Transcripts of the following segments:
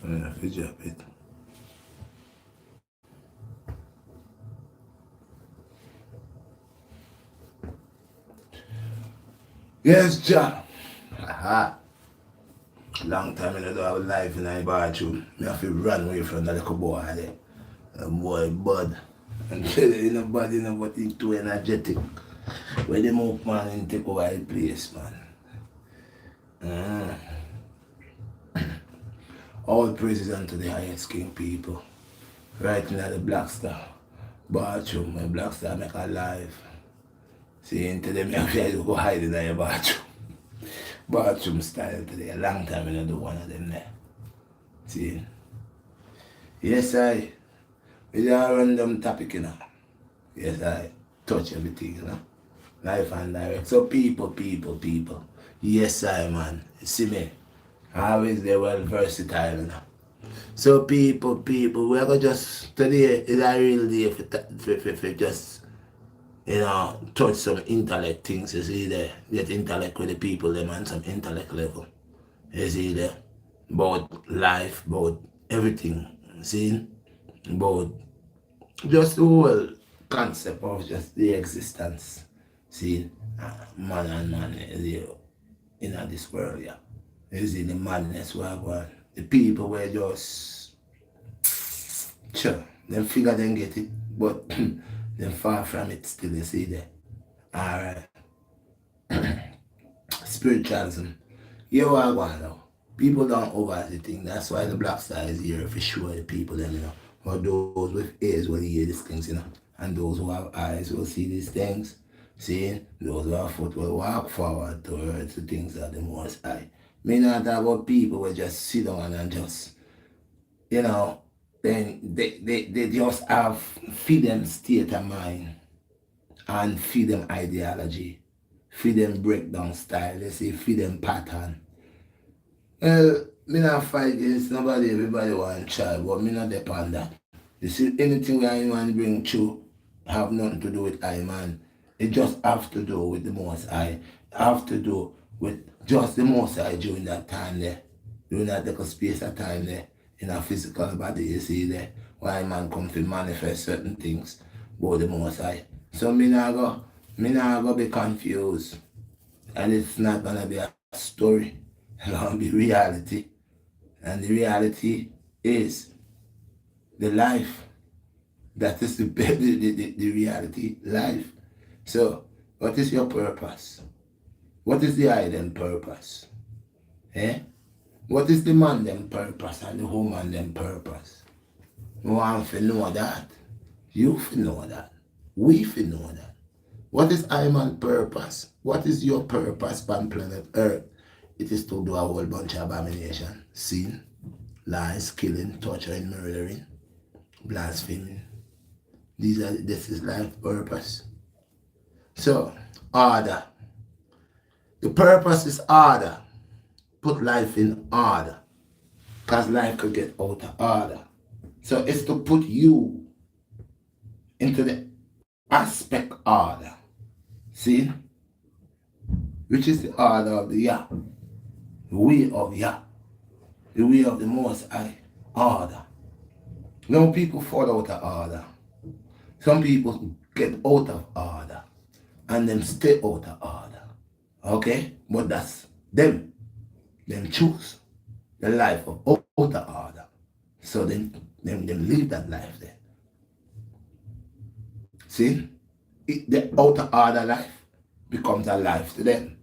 I'm gonna have to drop it. Yes, John. Aha. Long time I don't have life in my bathroom. I have to run away from that little boy there. A boy bud. And tell you nobody nobody too energetic. When they move man and take over the place, man. All praises unto the highest king people. Right now the BlackStar bathroom, my BlackStar make a live. See into them you have to go hide in your bathroom. Bathroom style today. A long time I don't do one of them there. See? Yes I. It's a random topic, you know. Yes I touch everything, you know. Life and direct. So people. Yes I man. See me. Always they well versatile, you know. So people, we are gonna just today is a real day for just touch some intellect things, you see there. Get intellect with the people them on some intellect level. You see there. About life, about everything. See? About just the whole concept of just the existence. See? Man and man in this world, yeah. You see the madness we're going. The people were just sure, them figure them get it, but them far from it still, you see there. Alright. Spiritualism. You are going now. People don't over the thing. That's why the Black Star is here for sure the people them, Or those with ears will hear these things, And those who have eyes will see these things. See? Those who have foot will walk forward towards the things that the most high. Me not talk about people will just sit down and just, then they just have feed them state of mind and feed them ideology, feed them breakdown style, they say feed them pattern. Well, me not fight against nobody, everybody want to try, but me not depend that. You see, anything where anyone bring through have nothing to do with I man. It just have to do with the most I. Have to do with just the most I during that time there. During that little space of time there. In a physical body, you see there. Why man come to manifest certain things about the most I. So me not go be confused. And it's not gonna be a story. It's gonna be reality. And the reality is the life. That is the reality, life. So, what is your purpose? What is the hidden purpose? Eh? What is the man them purpose and the woman them purpose? We want to know that. You to know that. We to know that. What is I man purpose? What is your purpose on planet Earth? It is to do a whole bunch of abomination. Sin, lies, killing, torturing, murdering, blaspheming. This is life purpose. So, order. The purpose is order. Put life in order. Because life could get out of order. So it's to put you into the aspect order. See? Which is the order of the Yah. The way of Yah. The way of the Most High. Order. No people fall out of order. Some people get out of order. And them stay out of order. Okay? But that's them. Them choose the life of out of order. So them live that life there. See? The out of order life becomes a life to them.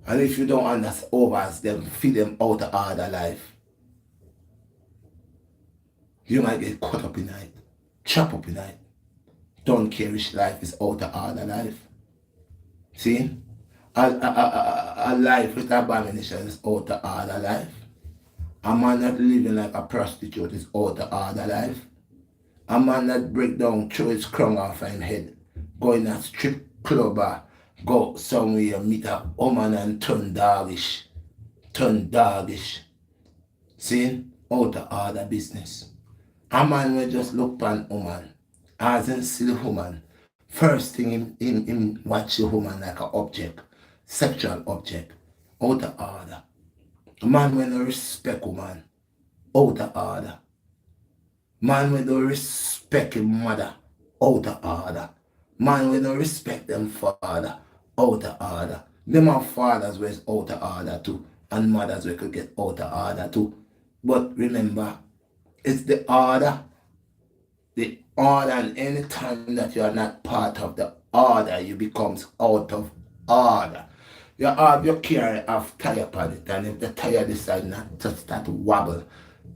And if you don't understand over them, feed them out of order life, you might get caught up in it, trapped up in it. Don't cherish life is out of order life. See? A life with abomination is out of order life. A man not living like a prostitute is out of order life. A man that break down, throw his crown off his head, go in a strip club or go somewhere, meet a woman and turn doggish. See? Out of order business. A man will just look upon woman, as in see the woman. First thing him watch the woman like an object, sexual object, out of order. A man will not respect woman. out of order. Man with no respect him mother, out of order. Man with no respect them father, out of order. Them are fathers where it's out of order too, and mothers where could get out of order too. But remember, it's the order, and any time that you are not part of the order, you becomes out of order. Your carry have tire upon it, and if the tire decide not to start to wobble,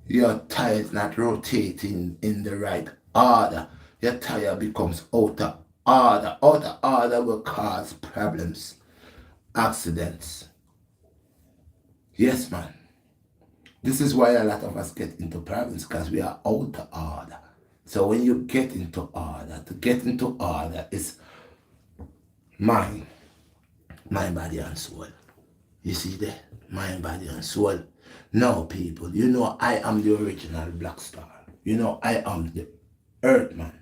your tire is not rotating in the right order. Your tire becomes out of order. Out of order will cause problems, accidents. Yes, man. This is why a lot of us get into problems, because we are out of order. So when you get into order, to get into order is mind, body, and soul. You see that? Mind, body, and soul. Now, people, you know I am the original Black Star. You know I am the Earthman.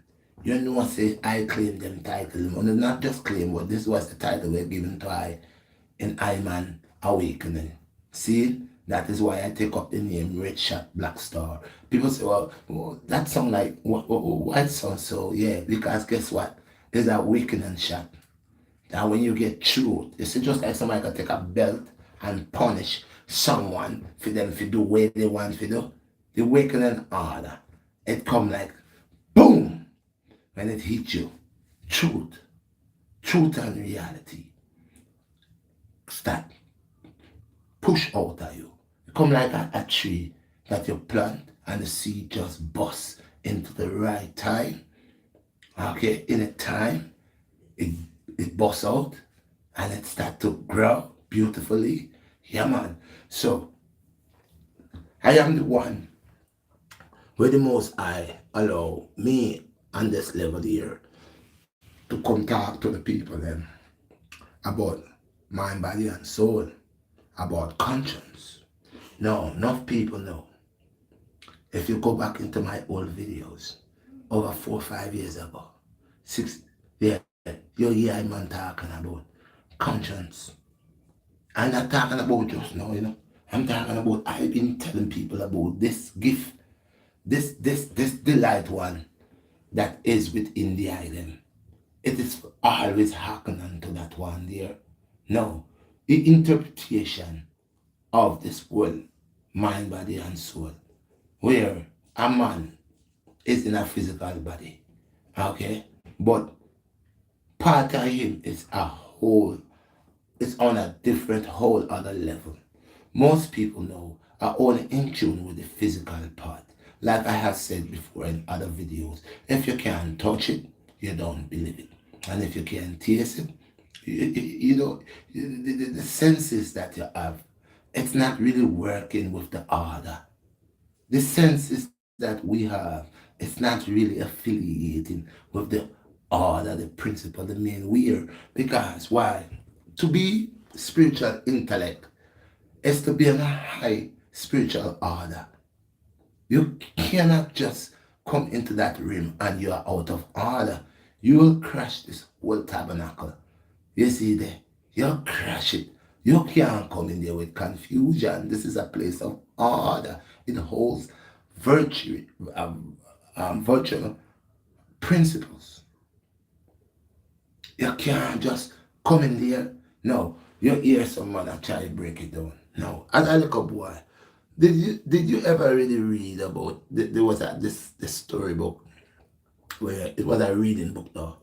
You know I say I claim them title. And not just claim, but this was the title we're given to I in I Man Awakening. See? That is why I take up the name Redshot Black Star. People say, well that sound like, why it sounds so? Yeah, because guess what? It's a awakening shot. That when you get truth, you see, just like somebody can take a belt and punish someone for them to do what they want to do. The awakening order, it come like boom when it hits you. Truth and reality start push out of you. It come like a tree that you plant and the seed just busts into the right time. Okay, in a time it busts out and it start to grow beautifully. Yeah, man. So I am the one where the most I allow me on this level here to come talk to the people then about mind, body, and soul, about conscience. No, enough people know. If you go back into my old videos, over 4 or 5 years ago, 6, yeah, you hear I'm talking about conscience. I'm not talking about just now, you know. I'm talking about I've been telling people about this gift, this delight one that is within the item. It is always happening to that one there. No, the interpretation of this world, mind, body, and soul, where a man is in a physical body, okay, but part of him is a whole, it's on a different whole other level. Most people know are only in tune with the physical part. Like I have said before in other videos, if you can't touch it, you don't believe it. And if you can't taste it, you know, the senses that you have, it's not really working with the order. The senses that we have, it's not really affiliating with the order, the principle, the main weir. Because why? To be spiritual intellect is to be in a high spiritual order. You cannot just come into that room and you are out of order. You will crash this whole tabernacle. You see there? You'll crash it. You can't come in there with confusion. This is a place of order. It holds virtue, virtual principles. You can't just come in there. No, you hear someone and try to break it down. No, as a little boy, did you ever really read about? There was this storybook where it was a reading book though,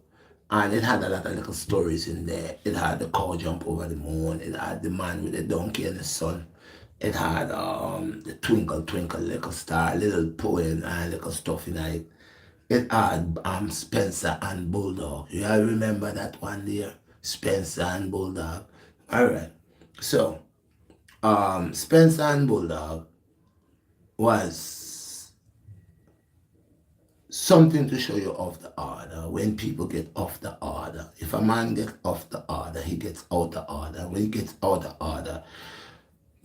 and it had a lot of little stories in there. It had the cow jump over the moon. It had the man with the donkey and the sun. It had the twinkle twinkle little star, little poem and little stuff in it. It had Spencer and Bulldog. You all remember that one there? Spencer and Bulldog. Alright. So Spencer and Bulldog was something to show you off the order. When people get off the order, if a man gets off the order, he gets out the order. When he gets out the order,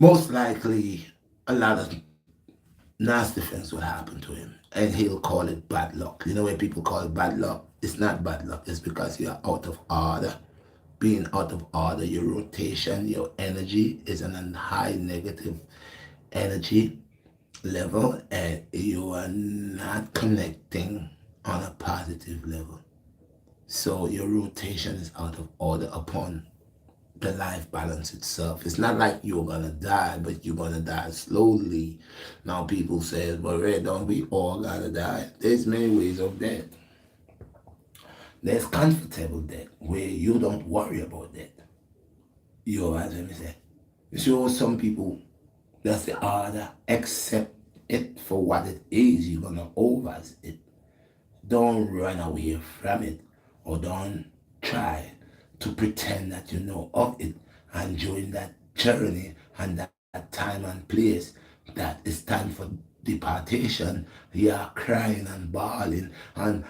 most likely a lot of nasty things will happen to him, and he'll call it bad luck. You know when people call it bad luck? It's not bad luck. It's because you're out of order. Being out of order, your rotation, your energy is in a high negative energy. level and you are not connecting on a positive level. So your rotation is out of order upon the life balance itself. It's not like you're gonna die, but you're gonna die slowly. Now people say, well, Red, don't we all gotta die? There's many ways of death. There's comfortable death where you don't worry about death. You know what I'm saying? So some people, that's the order, accept it for what it is. You're gonna over it. Don't run away from it, or don't try to pretend that you know of it. And during that journey and that time and place that it's time for departation, you are crying and bawling and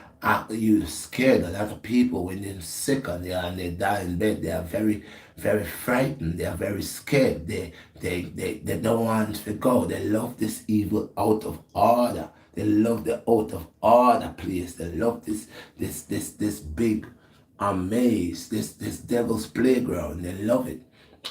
you scared. A lot of people when they're sick and they die in bed, they are very, very frightened. They are very scared. They don't want to go. They love this evil out of order. They love the out of order place. They love this big maze, this devil's playground. They love it.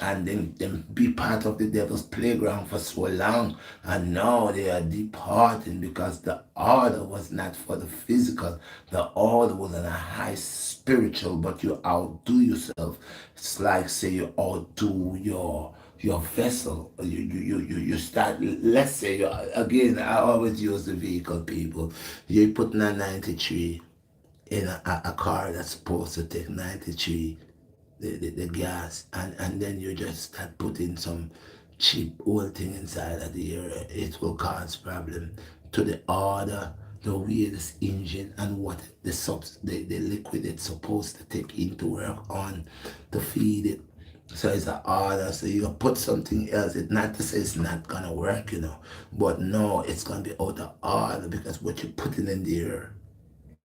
And then be part of the devil's playground for so long, and now they are departing because the order was not for the physical. The order was on a high spiritual, but you outdo yourself. It's like say you outdo your vessel. You start, let's say, again, I always use the vehicle, people. You're putting a 93 in a car that's supposed to take 93, the gas, and then you just start putting some cheap old thing inside of the air. It will cause problem to the order, the way this engine and what the liquid it's supposed to take into work on to feed it. So it's an order. So you put something else. It's not to say it's not gonna work, but no, it's gonna be out of order because what you're putting in the air,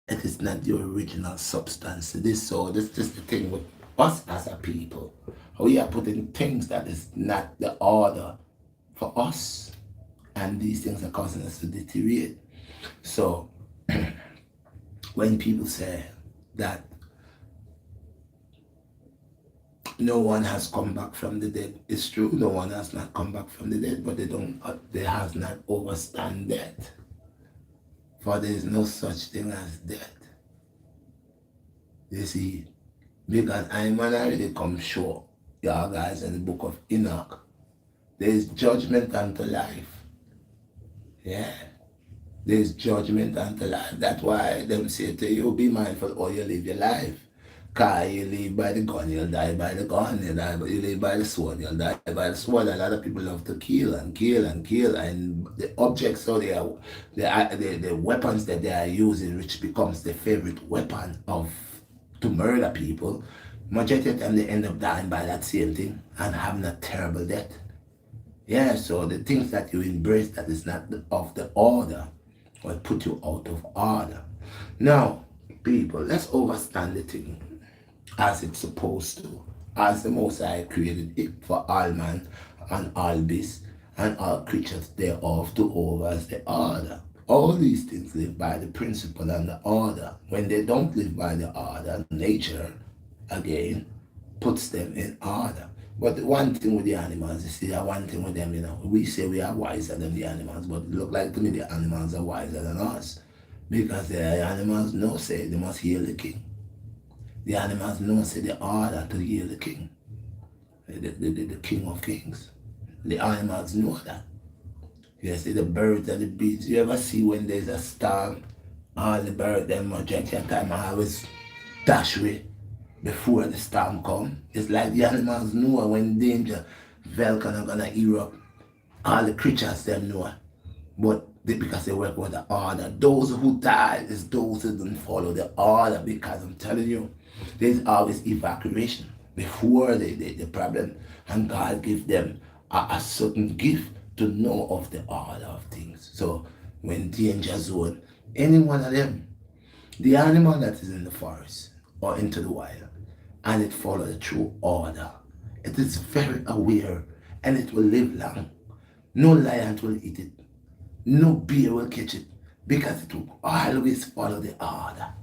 it is not the original substance. This is the thing with us as a people. We are putting things that is not the order for us, and these things are causing us to deteriorate. So when people say that no one has come back from the dead, it's true. No one has not come back from the dead, but they have not overstand death. For there is no such thing as death. You see, because I'm already come short, y'all guys, in the book of Enoch. There is judgment unto life. Yeah. There is judgment unto life. That's why them say to you, be mindful how you live your life. Cause you live by the gun, you'll die by the gun. You live by the sword, you'll die by the sword. A lot of people love to kill and kill and kill. And the objects, so the weapons that they are using, which becomes the favorite weapon to murder people, majority of the time they end up dying by that same thing and having a terrible death. Yeah, so the things that you embrace that is not of the order will put you out of order. Now, people, let's understand the thing as it's supposed to, as the Most High created it for all man and all beasts and all creatures thereof to over as the order. All these things live by the principle and the order. When they don't live by the order, nature, again, puts them in order. But the one thing with the animals, you see, that one thing with them, we say we are wiser than the animals, but it look like to me the animals are wiser than us. Because the animals know, say, they must heal the king. The animals know, say, the order to heal the king. The king of kings. The animals know that. You see, the birds and the bees. You ever see when there's a storm, all the birds, them majority of time always dash away before the storm come. It's like the animals know when danger, volcano gonna erupt. All the creatures them know. But because they work with the order. Those who die is those who don't follow the order, because I'm telling you, there's always evacuation before the problem, and God gives them a certain gift to know of the order of things. So when danger zone, any one of them, the animal that is in the forest or into the wild, and it follows the true order, it is very aware and it will live long. No lion will eat it. No bear will catch it, because it will always follow the order.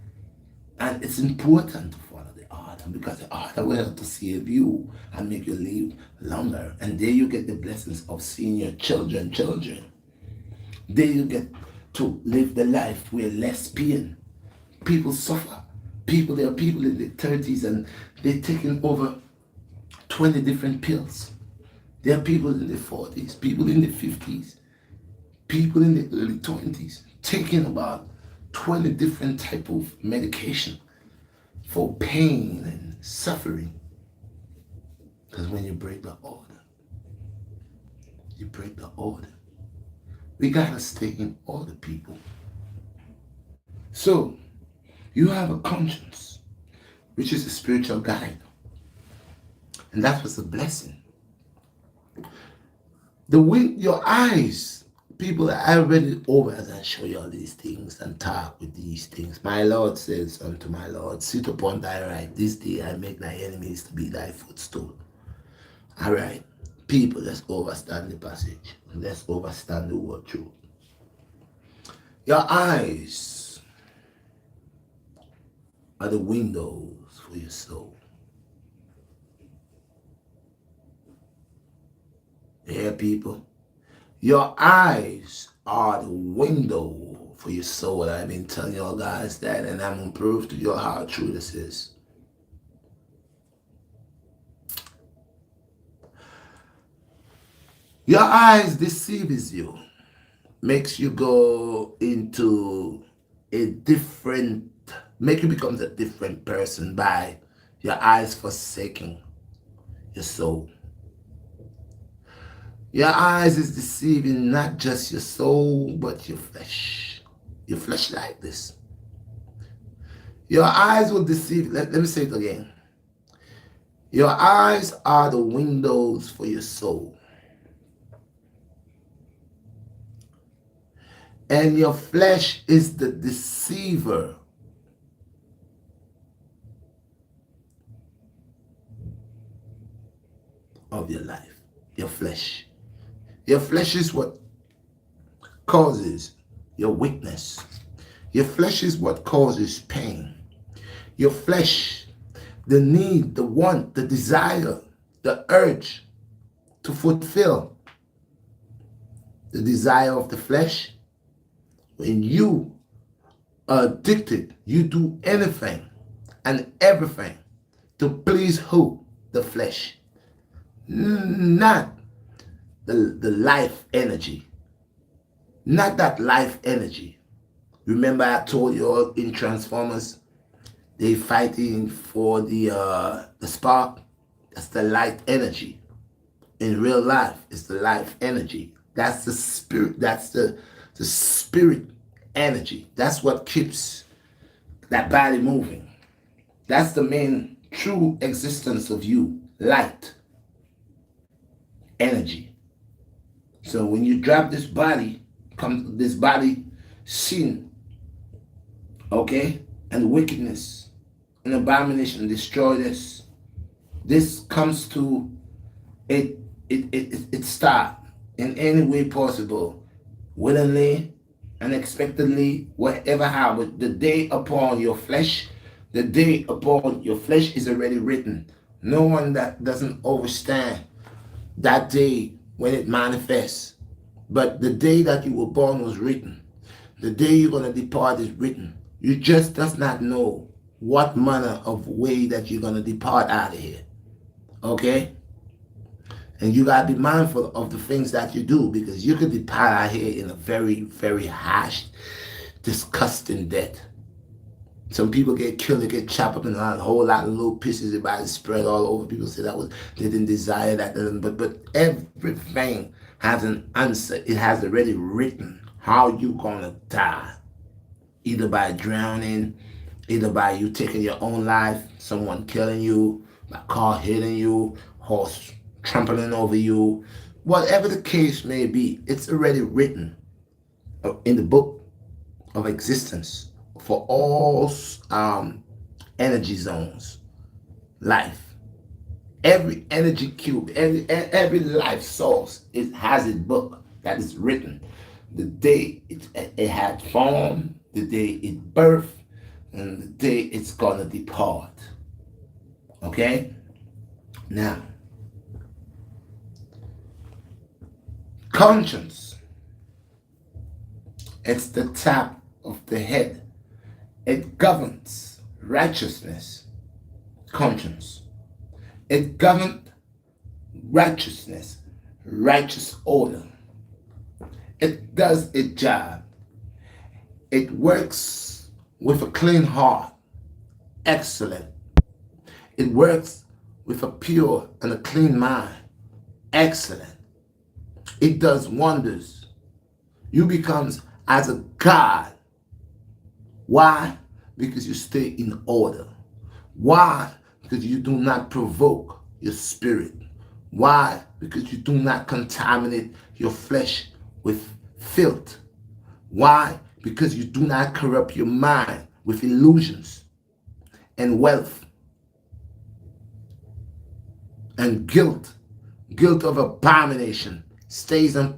And it's important to follow the order, because the order will help to save you and make you live longer. And there you get the blessings of seeing your children. Then you get to live the life where less pain. People suffer. There are people in their 30s and they're taking over 20 different pills. There are people in their 40s, people in their 50s, people in the early 20s taking about 20 different type of medication for pain and suffering. Because when you break the order, you break the order. We gotta stay in order, people. So you have a conscience, which is a spiritual guide. And that was a blessing. Your eyes, people, I read it over as I show you all these things and talk with these things. My Lord says unto my Lord, sit upon thy right. This day I make thy enemies to be thy footstool. All right, people, let's overstand the passage. Let's overstand the word truth. Your eyes are the windows for your soul. Yeah, people. Your eyes are the window for your soul. I've been telling y'all guys that, and I'm going to prove to you how true this is. Your eyes deceives you, makes you go into a different, make you become a different person by your eyes forsaking your soul. Your eyes is deceiving not just your soul, but your flesh. Your flesh like this. Your eyes will deceive. Let me say it again. Your eyes are the windows for your soul. And your flesh is the deceiver of your life. Your flesh. Your flesh is what causes your weakness. Your flesh is what causes pain. Your flesh, the need, the want, the desire, the urge to fulfill the desire of the flesh. When you are addicted, you do anything and everything to please who? The flesh. Not the life energy. Not that life energy. Remember I told you all in Transformers, they fighting for the spark. That's the light energy. In real life, it's the life energy. That's the spirit. That's the spirit energy. That's what keeps that body moving. That's the main true existence of you. Light energy. So when you drop this body, comes this body sin, okay, and wickedness and abomination, destroy this. This comes to it start in any way possible, willingly, unexpectedly, whatever happens. The day upon your flesh, the day upon your flesh is already written. No one that doesn't understand that day when it manifests. But the day that you were born was written. The day you're going to depart is written. You just does not know what manner of way that you're going to depart out of here. Okay? And you got to be mindful of the things that you do, because you could depart out here in a very, very harsh, disgusting death. Some people get killed, they get chopped up in a whole lot of little pieces, their body spread all over. People say they didn't desire that. But everything has an answer. It has already written how you gonna die. Either by drowning, either by you taking your own life, someone killing you, by car hitting you, horse trampling over you, whatever the case may be, it's already written in the book of existence for all energy zones, life. Every energy cube, every life source, it has its book that is written. The day it had formed, the day it birthed, and the day it's gonna depart. Okay? Now, conscience It's the top of the head. It governs righteousness, conscience. It governs righteousness, righteous order. It does its job. It works with a clean heart. Excellent. It works with a pure and a clean mind. Excellent. It does wonders. You becomes as a God. Why? Because you stay in order. Why? Because you do not provoke your spirit. Why? Because you do not contaminate your flesh with filth. Why? Because you do not corrupt your mind with illusions and wealth and guilt. Guilt of abomination stays on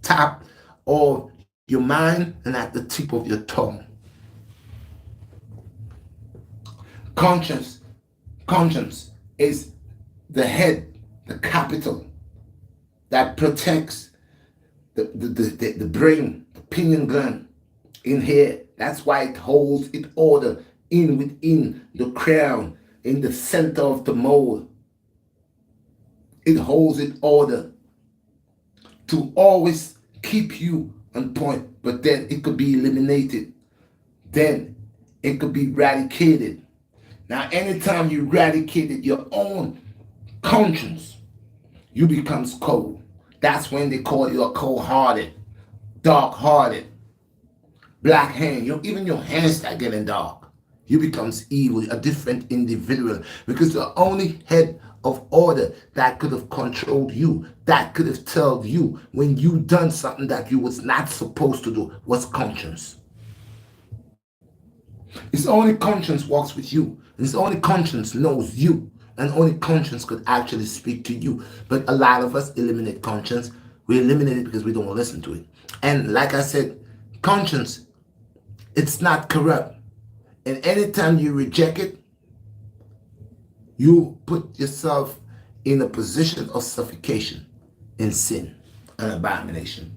top of your mind and at the tip of your tongue. Conscience is the head, the capital that protects the brain, the pineal gland in here. That's why it holds its order within the crown, in the center of the mold. It holds its order to always keep you on point, but then it could be eliminated. Then it could be eradicated. Now, anytime you eradicated your own conscience, you becomes cold. That's when they call you a cold-hearted, dark-hearted, black hand. Even your hands start getting dark. You becomes evil, a different individual, because the only head of order that could have controlled you, that could have told you when you done something that you was not supposed to do, was conscience. It's only conscience walks with you. It's only conscience knows you. And only conscience could actually speak to you. But a lot of us eliminate conscience. We eliminate it because we don't listen to it. And like I said, conscience, it's not corrupt. And anytime you reject it, you put yourself in a position of suffocation in sin and abomination.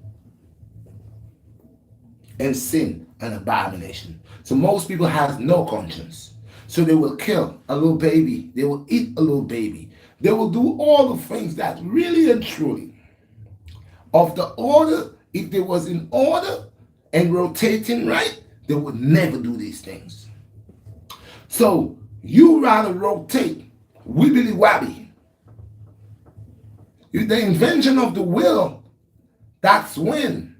And sin and abomination. So most people have no conscience. So they will kill a little baby. They will eat a little baby. They will do all the things that really and truly of the order, if they was in order and rotating right, they would never do these things. So you rather rotate wibbly wabby. The invention of the will, that's when.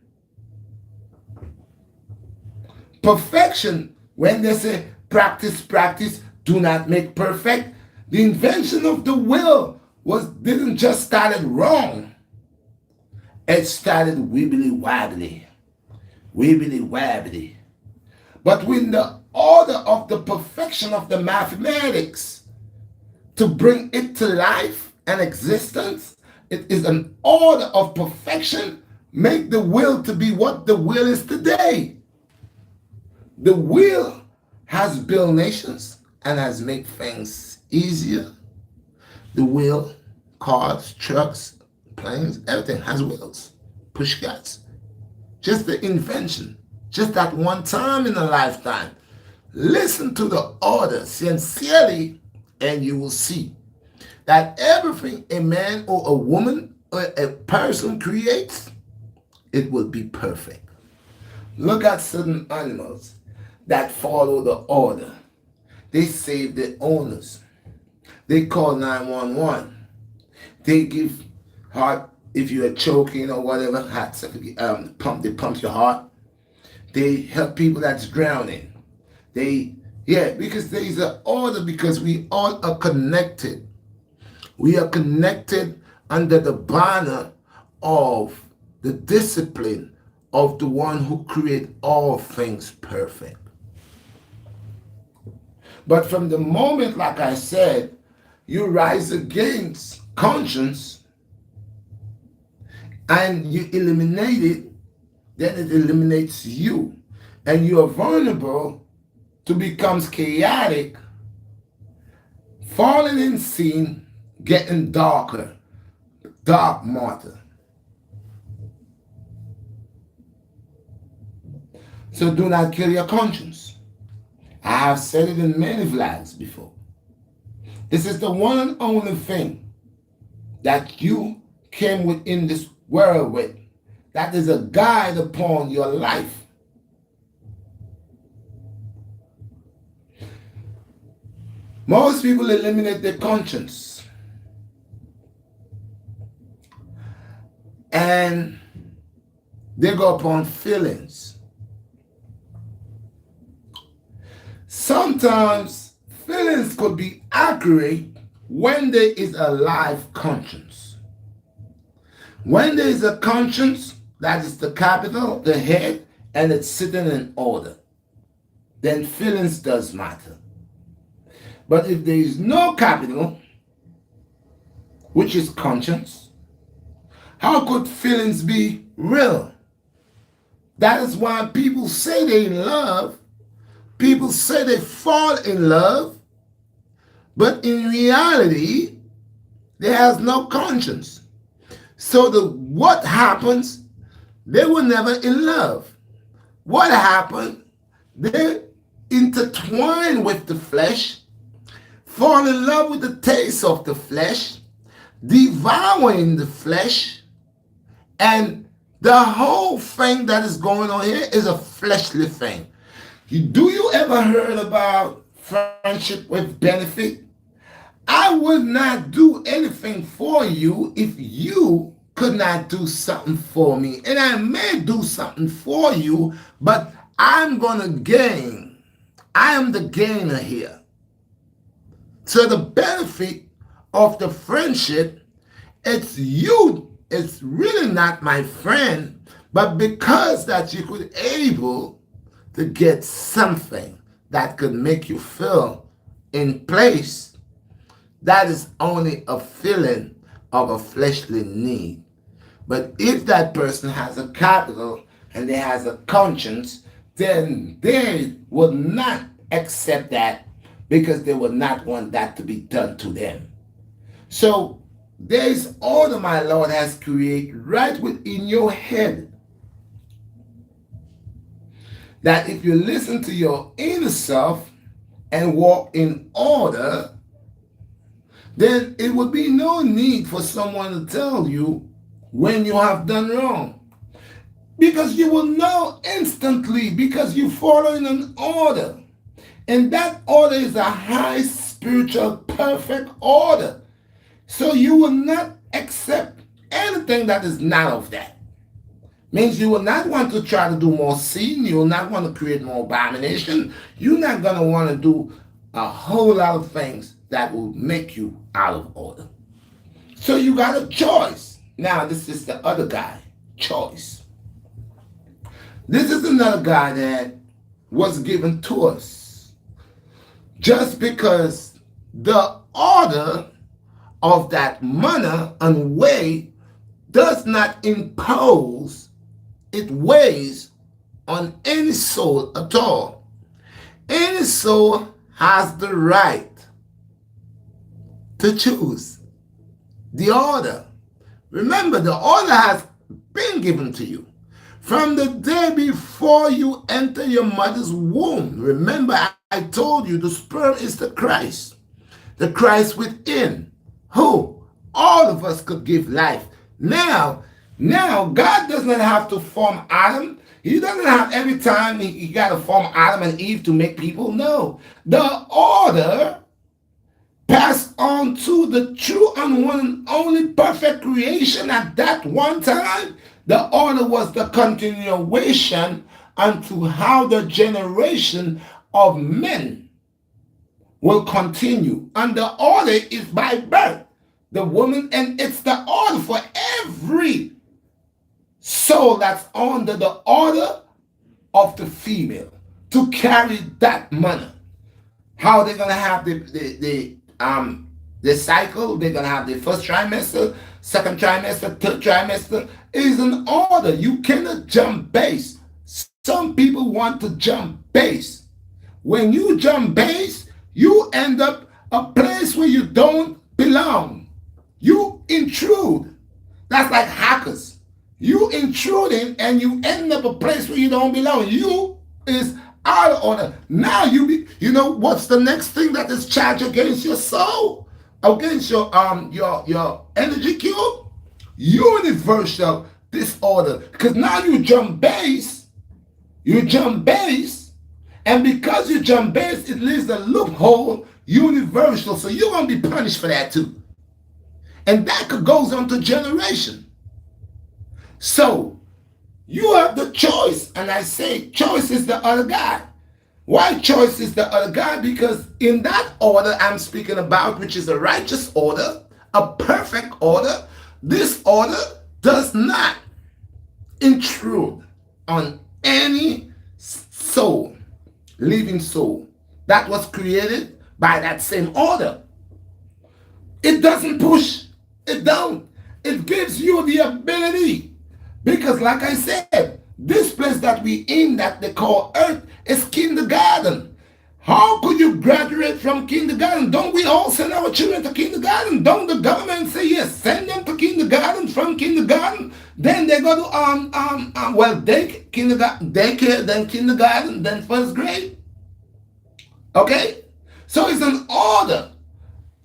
Perfection, when they say practice, practice, do not make perfect, the invention of the will didn't just started wrong. It started wibbly wobbly, wibbly wobbly. But when the order of the perfection of the mathematics to bring it to life and existence, it is an order of perfection, make the will to be what the will is today. The will has built nations and has made things easier. The will, cars, trucks, planes, everything has wheels, push carts. Just the invention, just that one time in a lifetime. Listen to the order sincerely and you will see that everything a man or a woman or a person creates, it will be perfect. Look at certain animals that follow the order. They save their owners. They call 911. They give heart, if you are choking or whatever, they pump your heart. They help people that's drowning. Because there is an order, because we all are connected. We are connected under the banner of the discipline of the one who created all things perfect. But from the moment, like I said, you rise against conscience and you eliminate it, then it eliminates you. And you are vulnerable to become chaotic, falling in sin, getting darker, dark matter. So do not kill your conscience. I have said it in many vlogs before. This is the one and only thing that you came within this world with. That is a guide upon your life. Most people eliminate their conscience. And they go upon feelings. Sometimes feelings could be accurate when there is a live conscience. When there is a conscience, that is the capital, the head, and it's sitting in order, then feelings does matter. But if there is no capital, which is conscience, how could feelings be real? That is why people say they're in love, people say they fall in love, but in reality, they have no conscience. So what happens? They were never in love. What happened? They intertwine with the flesh, fall in love with the taste of the flesh, devouring the flesh, and the whole thing that is going on here is a fleshly thing. Do you ever heard about friendship with benefit? I would not do anything for you if you could not do something for me. And I may do something for you, but I'm going to gain. I am the gainer here. So the benefit of the friendship, it's you. It's really not my friend, but because that you could able to get something that could make you feel in place, that is only a feeling of a fleshly need. But if that person has a capital and they has a conscience, then they will not accept that because they will not want that to be done to them. So there is order my Lord has created right within your head. That if you listen to your inner self and walk in order, then it would be no need for someone to tell you when you have done wrong. Because you will know instantly because you follow in an order. And that order is a high spiritual perfect order. So you will not accept anything that is not of that. Means you will not want to try to do more sin. You will not want to create more abomination. You're not going to want to do a whole lot of things that will make you out of order. So you got a choice. Now this is the other guy, choice. This is another guy that was given to us. Just because the order of that manner and way does not impose its ways on any soul at all. Any soul has the right to choose the order. Remember, the order has been given to you. From the day before you enter your mother's womb, remember I told you the sperm is the Christ within, who all of us could give life. Now God does not have to form Adam. He doesn't have every time he got to form Adam and Eve to make people. No, the order passed on to the true and one and only perfect creation at that one time. The order was the continuation unto how the generation of men will continue. And the order is by birth. The woman, and it's the order for every soul that's under the order of the female to carry that manner. How they're gonna have the cycle, they're gonna have the first trimester, second trimester, third trimester, is an order. You cannot jump base. Some people want to jump base. When you jump base, you end up a place where you don't belong. You intrude. That's like hackers. You intruding and you end up a place where you don't belong. You is out of order. Now you know what's the next thing that is charged against your soul, against your energy cube? Universal disorder. Because now you jump base, and because you jump base, it leaves a loophole universal. So you're gonna be punished for that too, and that could goes on to generation. So you have the choice, and I say choice is the other guy. Why choice is the other guy? Because in that order I'm speaking about, which is a righteous order, a perfect order, this order does not intrude on any soul, living soul that was created by that same order. It doesn't push it down. It gives you the ability. Because like I said, this place that we in that they call earth is kindergarten. How could you graduate from kindergarten? Don't we all send our children to kindergarten? Don't the government say yes, send them to kindergarten, from kindergarten, then they go to kindergarten, daycare, then kindergarten, then first grade. Okay? So it's an order.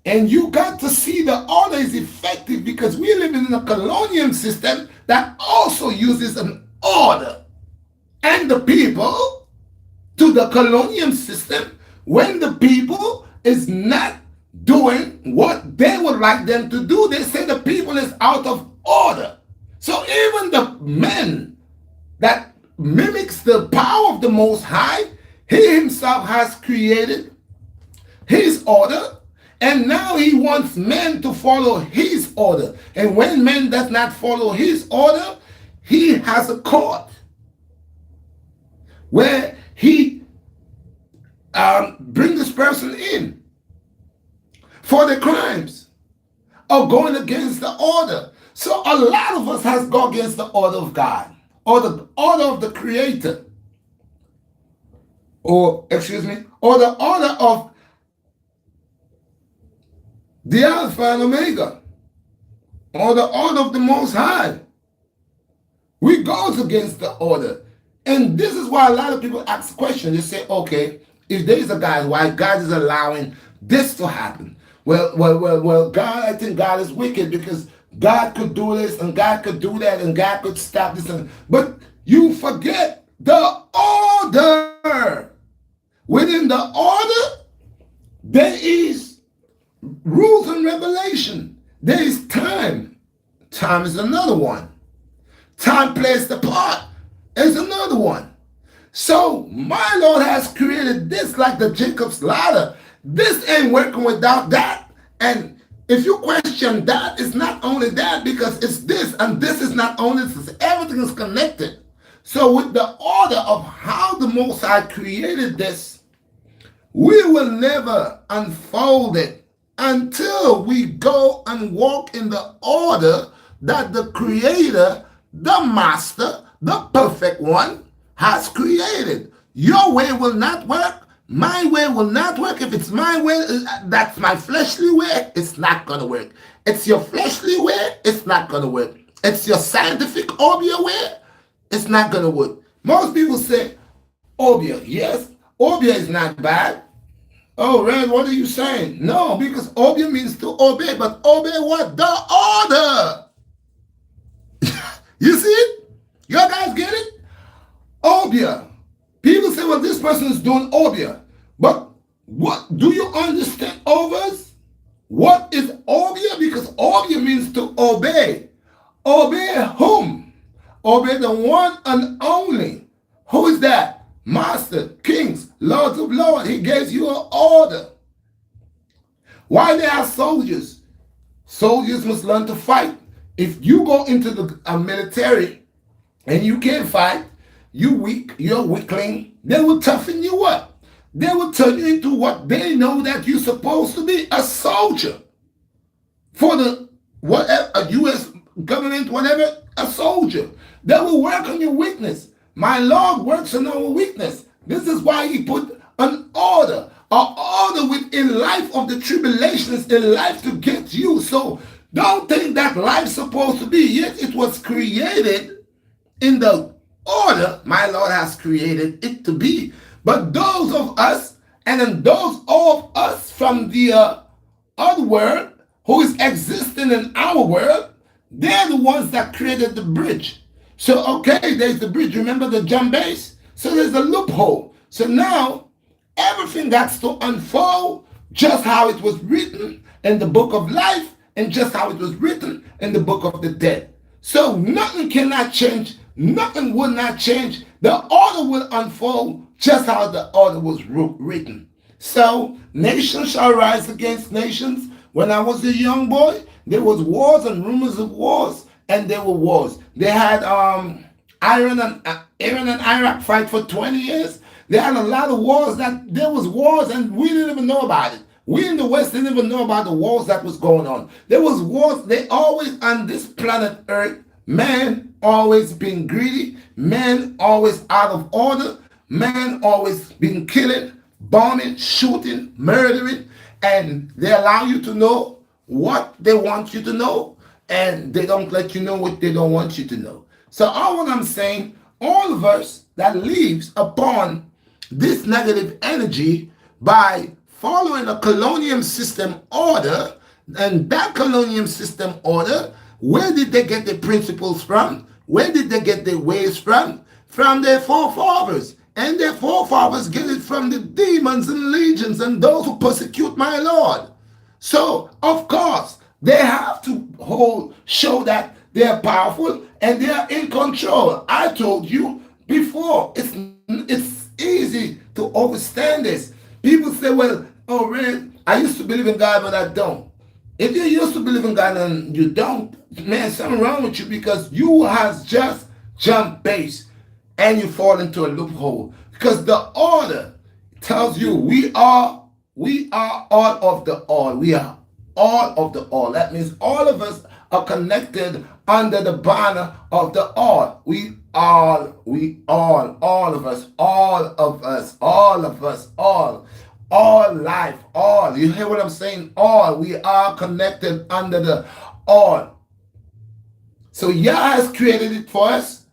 And you got to see the order is effective because we live in a colonial system that also uses an order. And the people to the colonial system, when the people is not doing what they would like them to do, they say the people is out of order. So even the man that mimics the power of the Most High, he himself has created his order, and now he wants men to follow his order. And when man does not follow his order, he has a court where he bring this person in for the crimes of going against the order. So a lot of us has gone against the order of God, or the order of the Creator, or the order of the Alpha and Omega, or the order of the Most High. We goes against the order. And this is why a lot of people ask questions. They say, okay, if there is a God, why God is allowing this to happen? Well, God, I think God is wicked because God could do this and God could do that and God could stop this. But you forget the order. Within the order, there is rules and revelation. There is time. Time is another one. Time placed apart is another one. So my Lord has created this like the Jacob's ladder. This ain't working without that. And if you question that, it's not only that, because it's this and this is not only this. Everything is connected. So with the order of how the Most High created this, we will never unfold it until we go and walk in the order that the Creator, the Master, the Perfect One has created. Your way will not work. My way will not work. If it's my way, that's my fleshly way, it's not going to work. It's your fleshly way, it's not going to work. It's your scientific Obia way, it's not going to work. Most people say, Obia, yes, Obia is not bad. Oh, Red, what are you saying? No, because Obia means to obey, but obey what? The order. You see it? You guys get it? Obia. People say, well, this person is doing obia. But what do you understand, overs? What is obia? Because obia means to obey. Obey whom? Obey the one and only. Who is that? Master, kings, lords of lords. He gives you an order. Why there are soldiers? Soldiers must learn to fight. If you go into the military and you can't fight, you weak, you're a weakling, they will toughen you up. They will turn you into what they know that you're supposed to be, a soldier. For the whatever, a U.S. government, whatever, a soldier. They will work on your weakness. My Lord works on our weakness. This is why he put an order within life of the tribulations in life to get you. So don't think that life's supposed to be. Yes, it was created in the order my Lord has created it to be. But those of us, and then those of us from the other world who is existing in our world, they're the ones that created the bridge. So, okay, there's the bridge. Remember the jump base? So there's a loophole. So now everything got to unfold just how it was written in the book of life and just how it was written in the book of the dead. So nothing cannot change. Nothing will not change. The order will unfold just how the order was written. So nations shall rise against nations. When I was a young boy, there was wars and rumors of wars, and there were wars. They had Iran and Iraq fight for 20 years. They had a lot of wars that there was wars, and we didn't even know about it. We in the West didn't even know about the wars that was going on. There was wars. They always on this planet Earth. Man always been greedy. Man always out of order. Man always been killing, bombing, shooting, murdering, and they allow you to know what they want you to know, and they don't let you know what they don't want you to know. So all what I'm saying, all of us that lives upon this negative energy by following a colonial system order, and that colonial system order, where did they get the principles from? Where did they get their ways from? From their forefathers. And their forefathers get it from the demons and legions and those who persecute my Lord. So, of course, they have to show that they are powerful and they are in control. I told you before, it's easy to understand this. People say, well, oh, Red, I used to believe in God, but I don't. If you used to believe in God and you don't, man, something wrong with you, because you has just jumped base and you fall into a loophole. Because the order tells you we are all of the all. We are all of the all. That means all of us are connected under the banner of the all. All of us, all life, all. You hear what I'm saying? All. We are connected under the all. So Yah has created it for us,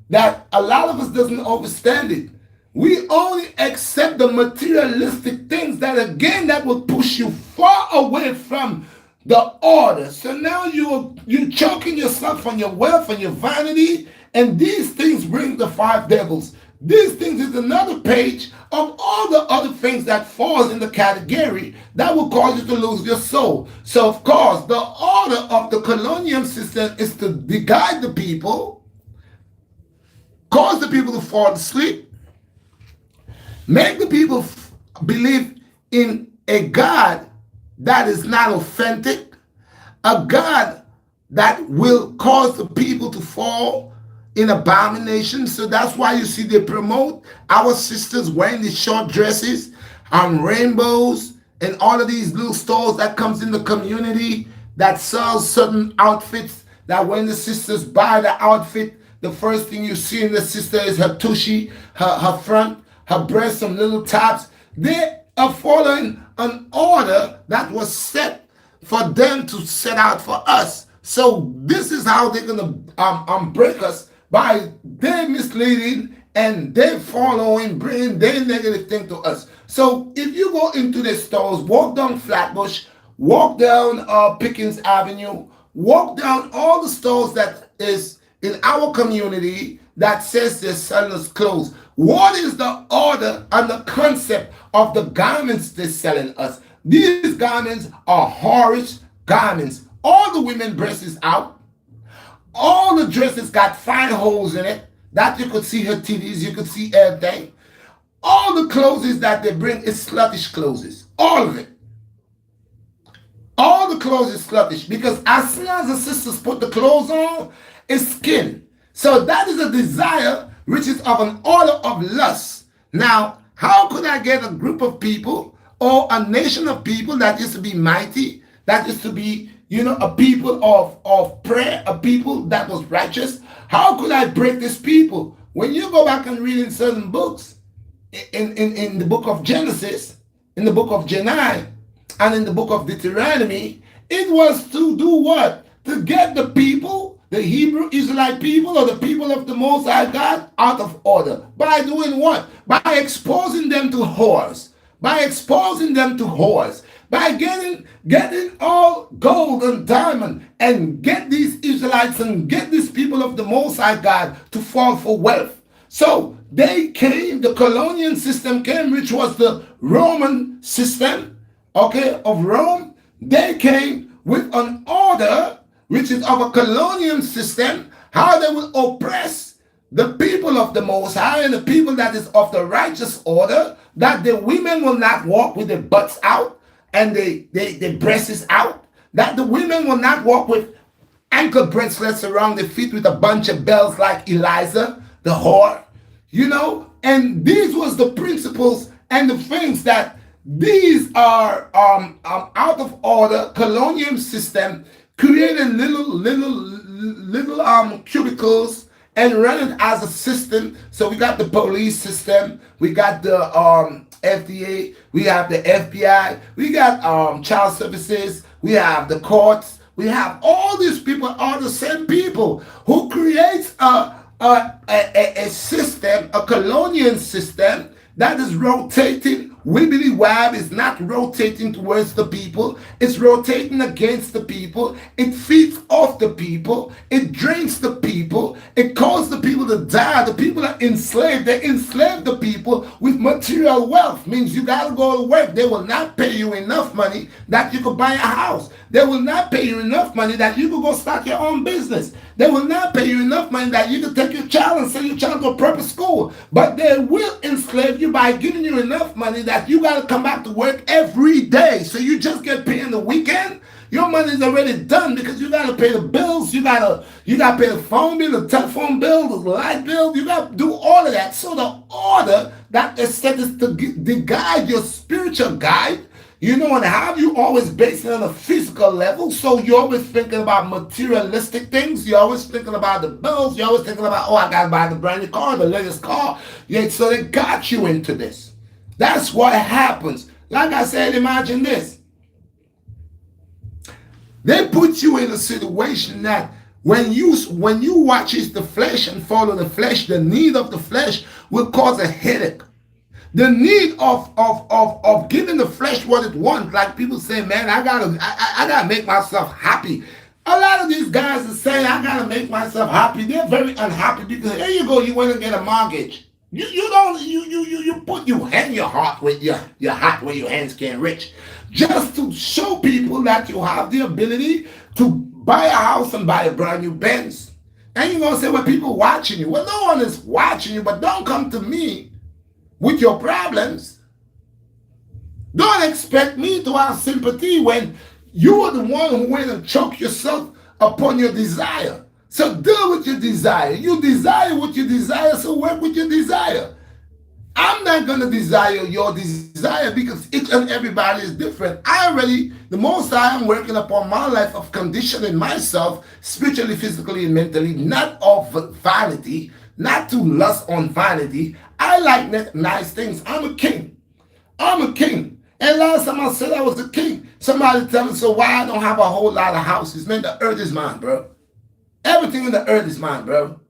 that a lot of us doesn't understand it. We only accept the materialistic things that, again, that will push you far away from the order. So now you're choking yourself on your wealth and your vanity, and these things bring the five devils. These things is another page of all the other things that falls in the category that will cause you to lose your soul. So, of course, the order of the colonial system is to guide the people, cause the people to fall asleep, make the people believe in a God that is not authentic, a God that will cause the people to fall in abomination. So that's why you see they promote our sisters wearing these short dresses and rainbows and all of these little stores that comes in the community that sells certain outfits, that when the sisters buy the outfit, the first thing you see in the sister is her tushy, her front, her breast, some little tops. They are following an order that was set for them to set out for us. So this is how they're going to break us, by their misleading and their following, bringing their negative thing to us. So if you go into the stores, walk down Flatbush, walk down Pickens Avenue, walk down all the stores that is in our community that says they're selling us clothes. What is the order and the concept of the garments they're selling us? These garments are whorish garments. All the women breasts out. All the dresses got fine holes in it that you could see her titties, you could see everything. All the clothes that they bring is sluttish clothes. All of it. All the clothes is sluttish, because as soon as the sisters put the clothes on, it's skin. So that is a desire which is of an order of lust. Now, how could I get a group of people or a nation of people that used to be mighty, that used to be, a people of prayer, a people that was righteous? How could I break these people? When you go back and read in certain books, in the book of Genesis, in the book of Genai, and in the book of Deuteronomy, it was to do what? To get the people the Hebrew Israelite people or the people of the Most High God out of order. By doing what? By exposing them to whores. By exposing them to whores. By getting all gold and diamond and get these Israelites and get these people of the Most High God to fall for wealth. So they came, the colonial system came, which was the Roman system, okay, of Rome. They came with an order which is of a colonial system, how they will oppress the people of the Most High and the people that is of the righteous order, that the women will not walk with their butts out and their breasts out, that the women will not walk with ankle bracelets around their feet with a bunch of bells like Eliza, the whore, you know. And these was the principles and the things that these are out of order colonial system creating little cubicles and run it as a system. So we got the police system, we got the FDA, we have the FBI, we got child services, we have the courts, we have all these people are the same people who creates a system, a colonial system that is rotating. Wibbly wab is not rotating towards the people, it's rotating against the people. It feeds off the people, it drains the people, it causes the people to die. The people are enslaved, they enslave the people with material wealth. Means you gotta go to work. They will not pay you enough money that you could buy a house. They will not pay you enough money that you could go start your own business. They will not pay you enough money that you could take your child and send your child to a proper school. But they will enslave you by giving you enough money that you got to come back to work every day. So you just get paid in the weekend. Your money is already done because you got to pay the bills. You got to pay the phone bill, the telephone bill, the light bill. You got to do all of that. So the order that is set is to guide your spiritual guide. You know, and have you always based it on a physical level? So you're always thinking about materialistic things. You're always thinking about the bills. You're always thinking about, oh, I got to buy the brand new car, the latest car. Yeah, so they got you into this. That's what happens. Like I said, imagine this. They put you in a situation that when you watch the flesh and follow the flesh, the need of the flesh will cause a headache. The need of giving the flesh what it wants, like people say, man, I gotta make myself happy. A lot of these guys are saying, I gotta make myself happy. They're very unhappy because here you go, you want to get a mortgage. You hang your heart with your heart where your hands can't reach, just to show people that you have the ability to buy a house and buy a brand new Benz. And you're gonna say, well, people watching you. Well, no one is watching you, but don't come to me with your problems. Don't expect me to have sympathy when you are the one who went and choked yourself upon your desire. So deal with your desire. You desire what you desire, so work with your desire. I'm not going to desire your desire because each and everybody is different. The most I am working upon my life of conditioning myself spiritually, physically, and mentally, not of vanity, not to lust on vanity. I like nice things. I'm a king. I'm a king. And last time I said I was a king, somebody tell me, so why I don't have a whole lot of houses? Man, the earth is mine, bro. Everything in the earth is mine, bro.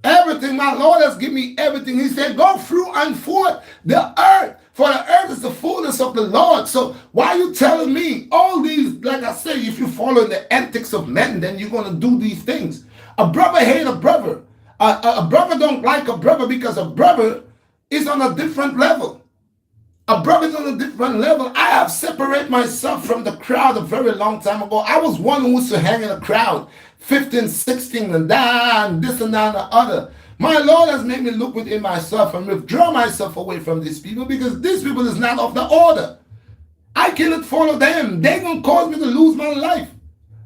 Everything. My Lord has given me everything. He said, go through and forth the earth. For the earth is the fullness of the Lord. So why are you telling me all these, like I say, if you follow the antics of men, then you're going to do these things. A brother hate a brother. A brother don't like a brother because a brother is on a different level. A brother is on a different level. I have separated myself from the crowd a very long time ago. I was one who used to hang in a crowd, 15, 16, and that, and this and that and the other. My Lord has made me look within myself and withdraw myself away from these people because these people is not of the order. I cannot follow them. They're going to cause me to lose my life.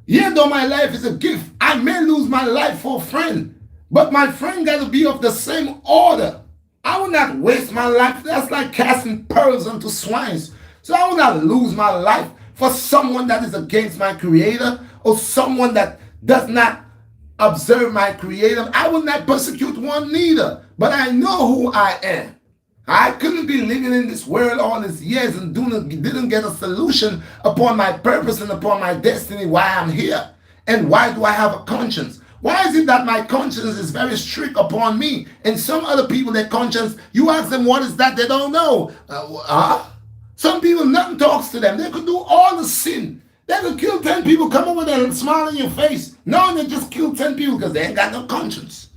Even though my life is a gift, I may lose my life for a friend. But my friend got to be of the same order. I will not waste my life. That's like casting pearls into swines. So I will not lose my life for someone that is against my creator or someone that does not observe my creator. I will not persecute one neither. But I know who I am. I couldn't be living in this world all these years and didn't get a solution upon my purpose and upon my destiny, why I'm here. And why do I have a conscience? Why is it that my conscience is very strict upon me? And some other people, their conscience, you ask them what is that, they don't know. Some people, nothing talks to them. They could do all the sin. They could kill 10 people, come over there and smile in your face. No, they just kill 10 people because they ain't got no conscience.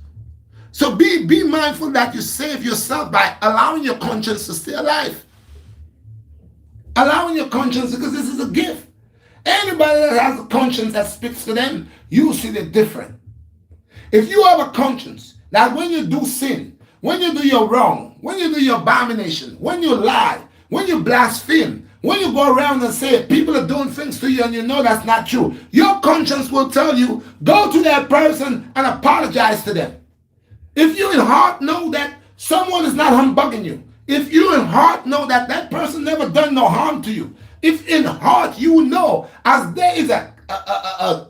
So be mindful that you save yourself by allowing your conscience to stay alive. Allowing your conscience, because this is a gift. Anybody that has a conscience that speaks to them, you see the different. If you have a conscience that when you do sin, when you do your wrong, when you do your abomination, when you lie, when you blaspheme, when you go around and say people are doing things to you and you know that's not true, your conscience will tell you, go to that person and apologize to them. If you in heart know that someone is not humbugging you, if you in heart know that that person never done no harm to you, if in heart you know as there is a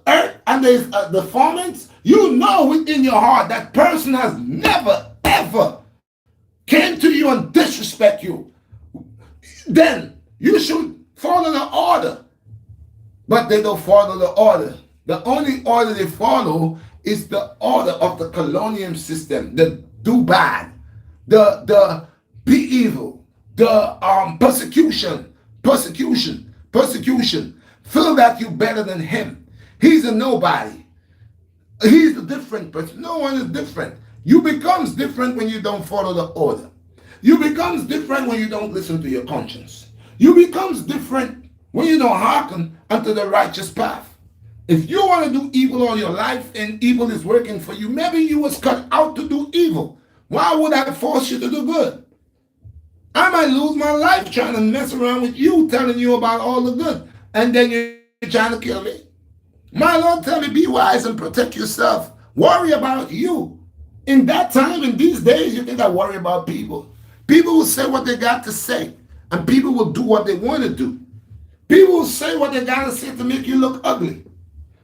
earth and there is the formants, you know within your heart that person has never ever came to you and disrespect you, then you should follow the order. But they don't follow the order. The only order they follow is the order of the colonial system, the do bad, the be evil, the persecution, feel that you're better than him. He's a nobody. He's a different person. No one is different. You becomes different when you don't follow the order. You becomes different when you don't listen to your conscience. You becomes different when you don't hearken unto the righteous path. If you want to do evil all your life and evil is working for you, maybe you was cut out to do evil. Why would I force you to do good? I might lose my life trying to mess around with you, telling you about all the good, and then you're trying to kill me. My Lord tell me, be wise and protect yourself. Worry about you. In that time, in these days, you think I worry about people. People will say what they got to say, and people will do what they want to do. People will say what they got to say to make you look ugly.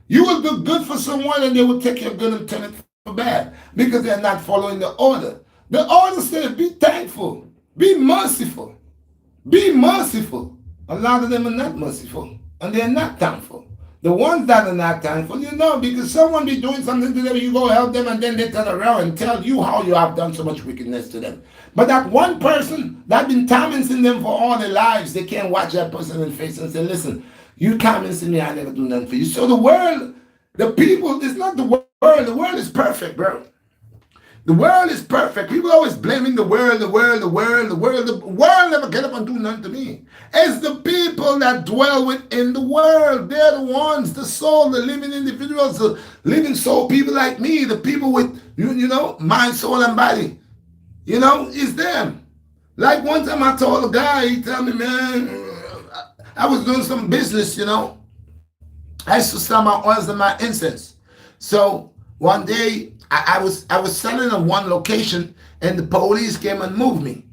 You will do good for someone and they will take your good and turn it for bad because they're not following the order. The order says be thankful, be merciful, be merciful. A lot of them are not merciful and they're not thankful. The ones that are not thankful, you know, because someone be doing something to them, you go help them and then they turn around and tell you how you have done so much wickedness to them. But that one person that been tormenting them for all their lives, they can't watch that person in the face and say, listen, you tormenting me, I never do nothing for you. So the world, the people, it's not the world. The world is perfect, bro. The world is perfect. People always blaming the world never get up and do nothing to me. It's the people that dwell within the world. They're the ones, the soul, the living individuals, the living soul, people like me, the people with, you know, mind, soul, and body. You know, it's them. Like one time I told a guy, he told me, man, I was doing some business, you know. I used to sell my oils and my incense. So one day I was selling in one location and the police came and moved me.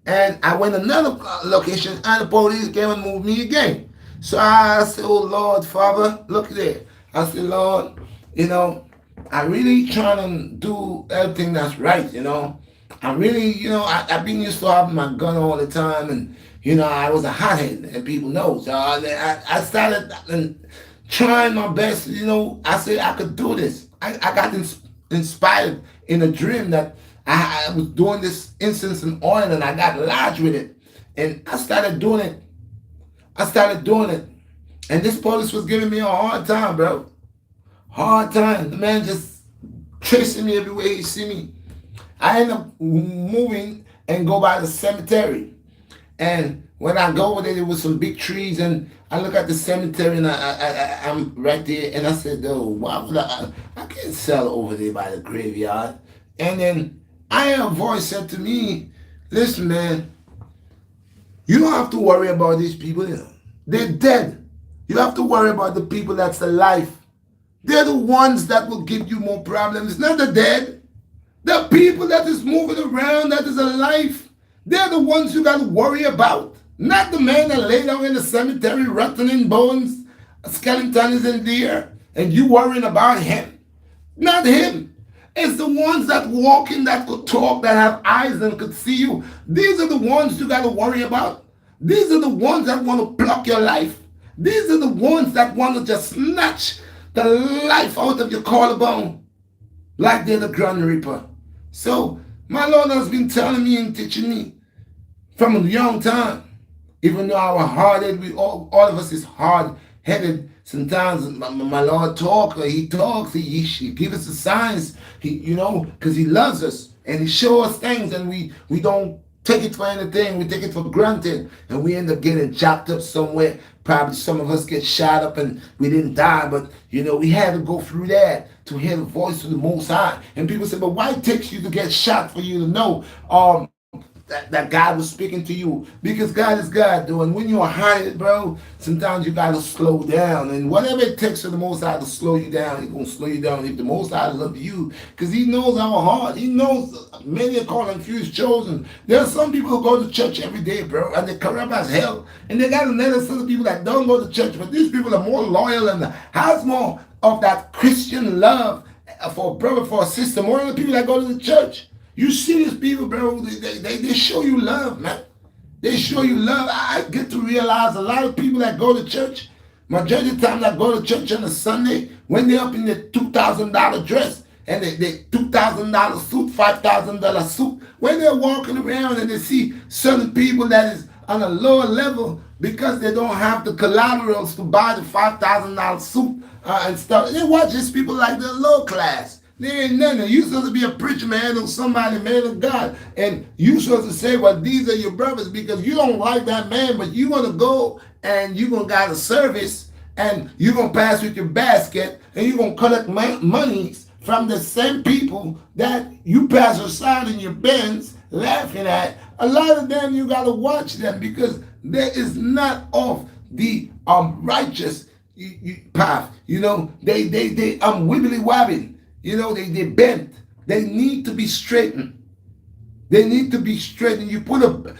And I went another location and the police came and moved me again. So I said, oh Lord, Father, look there. I said, Lord, you know, I really trying to do everything that's right, you know. I really, you know, I've been used to having my gun all the time and, you know, I was a hothead and people know. So I started trying my best, you know. I said I could do this. I got inspired in a dream that I was doing this incense and oil and I got large with it. And I started doing it. And this police was giving me a hard time, bro. Hard time. The man just chasing me everywhere he see me. I end up moving and go by the cemetery. And when I go over there was some big trees and I look at the cemetery and I'm right there and I said, oh, why would I can't sell over there by the graveyard. And then I heard a voice said to me, listen, man, you don't have to worry about these people. You know. They're dead. You have to worry about the people that's alive. They're the ones that will give you more problems. It's not the dead. The people that is moving around, that is alive, they're the ones you got to worry about. Not the man that lay down in the cemetery, rotten in bones, a skeleton is in there, and you worrying about him. Not him. It's the ones that walking, that could talk, that have eyes and could see you. These are the ones you got to worry about. These are the ones that want to pluck your life. These are the ones that want to just snatch the life out of your collarbone. like they're the Grand Reaper. So my Lord has been telling me and teaching me from a young time. Even though our hard-headed, all of us is hard-headed. Sometimes my Lord he talks, he gives us the signs, because he loves us and he shows us things, and we don't take it for anything. We take it for granted, and we end up getting chopped up somewhere. Probably some of us get shot up and we didn't die, but we had to go through that to hear the voice of the Most High. And people say, but why it takes you to get shot for you to know that God was speaking to you? Because God is God, though. And when you're hiding, bro, sometimes you got to slow down. And whatever it takes for the Most High to slow you down, He's going to slow you down if the Most High loves you. Because He knows our heart. He knows many are called and few is chosen. There are some people who go to church every day, bro, and they corrupt as hell. And they got another set of people that don't go to church. But these people are more loyal and has more of that Christian love for a brother, for a sister, more than the people that go to the church. You see these people, bro, they show you love, man. They show you love. I get to realize a lot of people that go to church, majority of the time that go to church on a Sunday, when they're up in the $2,000 dress and they $2,000 suit, $5,000 suit, when they're walking around and they see certain people that is on a lower level because they don't have the collaterals to buy the $5,000 suit and stuff. They watch these people like they're low class. There ain't nothing. You supposed to be a preacher, man, or somebody, man of God. And you supposed to say, well, these are your brothers, because you don't like that man, but you want to go and you're going to got a service and you're going to pass with your basket and you're going to collect monies from the same people that you pass aside in your Benz laughing at. A lot of them, you got to watch them, because there is not of the righteous path. They wibbly wobbling. They bent. They need to be straightened. They need to be straightened. You put a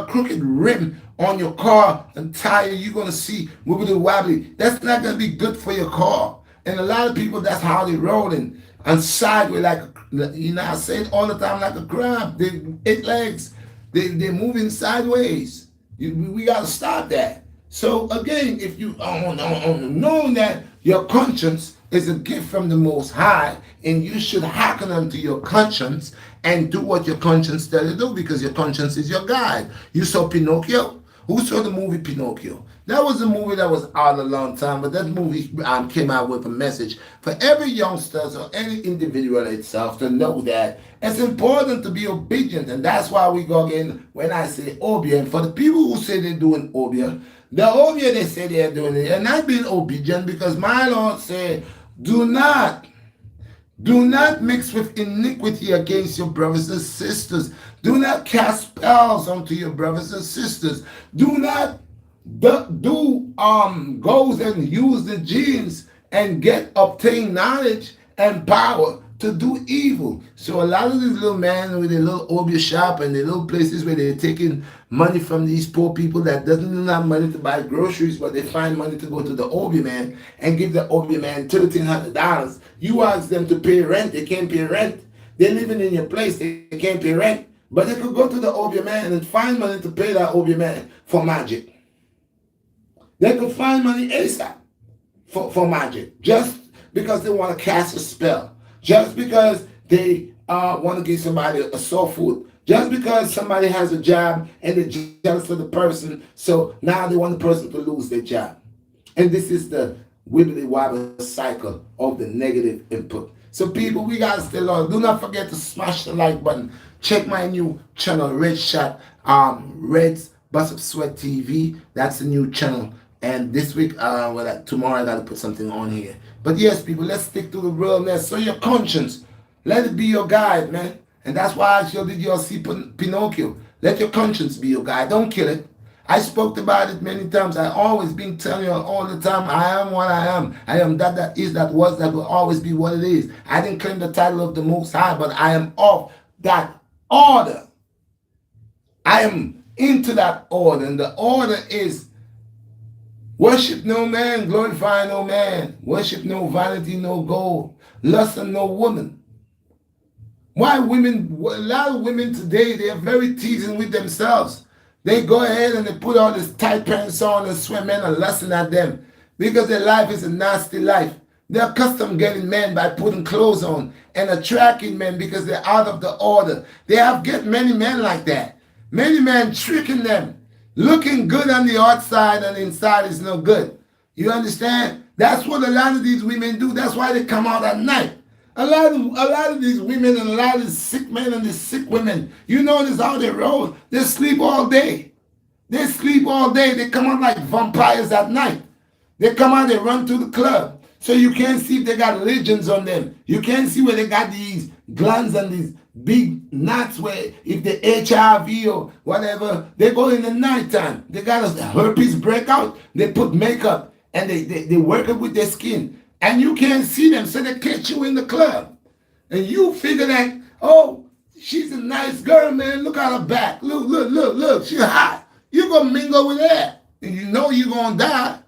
crooked rim on your car and tire, you're gonna see wibbly wobbly. That's not gonna be good for your car. And a lot of people, that's how they rolling and sideways I say it all the time, like a crab. They 8 legs. They're moving sideways. We gotta stop that. So again, if you knowing that your conscience is a gift from the Most High, and you should hearken unto your conscience and do what your conscience tells you to do, because your conscience is your guide. You saw Pinocchio? Who saw the movie Pinocchio? That was a movie that was out a long time, but that movie came out with a message for every youngster or any individual itself to know that it's important to be obedient. And that's why we go again when I say obedient. For the people who say they're doing obedient, the obedient they say they're doing it, and not being obedient, because my Lord said, do not mix with iniquity against your brothers and sisters. Do not cast spells onto your brothers and sisters. Do not goes and use the genes and obtain knowledge and power to do evil. So a lot of these little men with their little obia shop and their little places where they're taking money from these poor people that doesn't even have money to buy groceries, but they find money to go to the obia man and give the obia man $1,300. You ask them to pay rent, they can't pay rent. They're living in your place, they can't pay rent. But they could go to the obia man and find money to pay that obia man for magic. They could find money ASAP for magic, just because they want to cast a spell, just because they want to give somebody a soul food, just because somebody has a job and they're jealous of the person, so now they want the person to lose their job. And this is the wibbly wobbly cycle of the negative input. So people, we got to stay loyal. Do not forget to smash the like button. Check my new channel, Redshot, Red's Bust Up Sweat TV. That's the new channel. And this week, tomorrow I got to put something on here. But yes, people, let's stick to the realness. So your conscience, let it be your guide, man. And that's why I showed you see Pinocchio. Let your conscience be your guide. Don't kill it. I spoke about it many times. I always been telling you all the time, I am what I am. I am that is, that was, that will always be what it is. I didn't claim the title of the Most High, but I am of that order. I am into that order. And the order is worship no man, glorify no man. Worship no vanity, no gold. Lust and no woman. Why women, a lot of women today, they are very teasing with themselves. They go ahead and they put all this tight pants on and swear men are lusting at them because their life is a nasty life. They're accustomed getting men by putting clothes on and attracting men because they're out of the order. They have get many men like that. Many men tricking them, looking good on the outside and inside is no good. You understand? That's what a lot of these women do. That's why they come out at night. A lot of these women and a lot of these sick men and these sick women, you notice how they roll. They sleep all day. They sleep all day. They come out like vampires at night. They come out, they run to the club. So you can't see if they got legions on them. You can't see where they got these glands and these big knots where if the HIV or whatever, they go in the nighttime. They got a herpes breakout. They put makeup and they work it with their skin. And you can't see them, so they catch you in the club. And you figure that, oh, she's a nice girl, man. Look at her back. Look. She's hot. You're going to mingle with her. And you know you're going to die.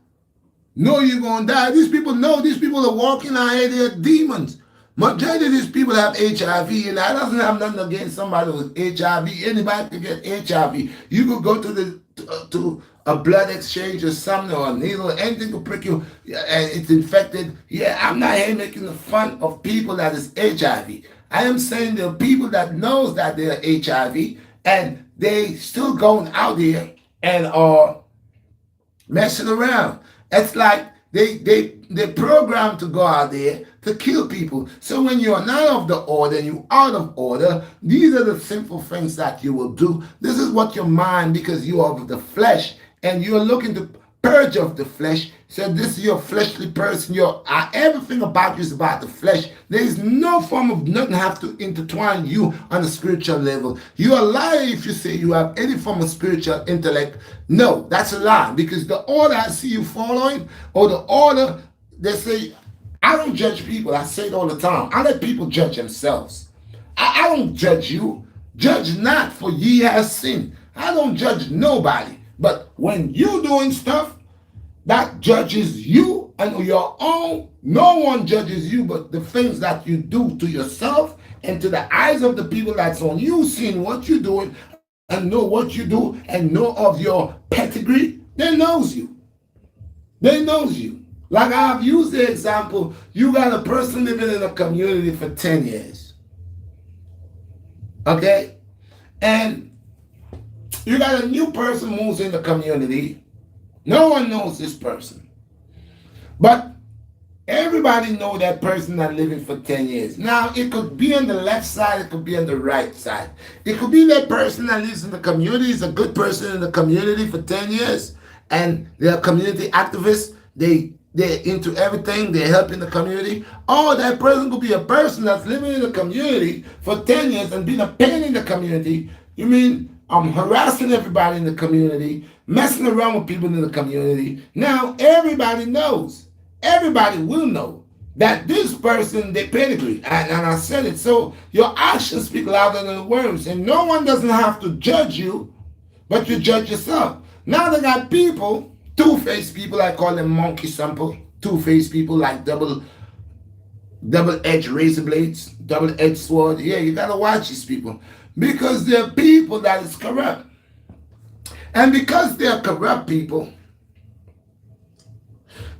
Know you're going to die. These people know. These people are walking out here. They're demons. Majority of these people have HIV, and that doesn't have nothing against somebody with HIV. Anybody can get HIV. You could go to a blood exchange or something, or a needle, or anything to prick you, and it's infected. Yeah, I'm not here making the fun of people that is HIV. I am saying there are people that knows that they're HIV, and they still going out here and are messing around. It's like they're programmed to go out there to kill people. So when you're not of the order and you're out of order, these are the simple things that you will do. This is what your mind, because you are of the flesh and you're looking to purge of the flesh. So this is your fleshly person. Everything about you is about the flesh. There is no form of nothing have to intertwine you on a spiritual level. You're a liar if you say you have any form of spiritual intellect. No, that's a lie, because the order I see you following, or the order, they say, I don't judge people. I say it all the time. I let people judge themselves. I don't judge you. Judge not, for ye have sinned. I don't judge nobody. But when you doing stuff that judges you and your own, no one judges you but the things that you do to yourself and to the eyes of the people that's on you, seeing what you're doing and know what you do and know of your pedigree. They knows you. They knows you. Like I've used the example, you got a person living in a community for 10 years. Okay? And you got a new person moves in the community. No one knows this person. But everybody know that person that living for 10 years. Now, it could be on the left side, it could be on the right side. It could be that person that lives in the community, is a good person in the community for 10 years, and they're community activists. They're into everything. They're helping the community. Or that person could be a person that's living in the community for 10 years and being a pain in the community. You mean harassing everybody in the community, messing around with people in the community. Now, everybody knows. Everybody will know that this person, they pedigree. And I said it. So your actions speak louder than the words. And no one doesn't have to judge you, but you judge yourself. Now they got people, two-faced people, I call them monkey sample. Two-faced people like double-edged razor blades, double-edged sword. Yeah, you got to watch these people. Because they're people that is corrupt. And because they're corrupt people,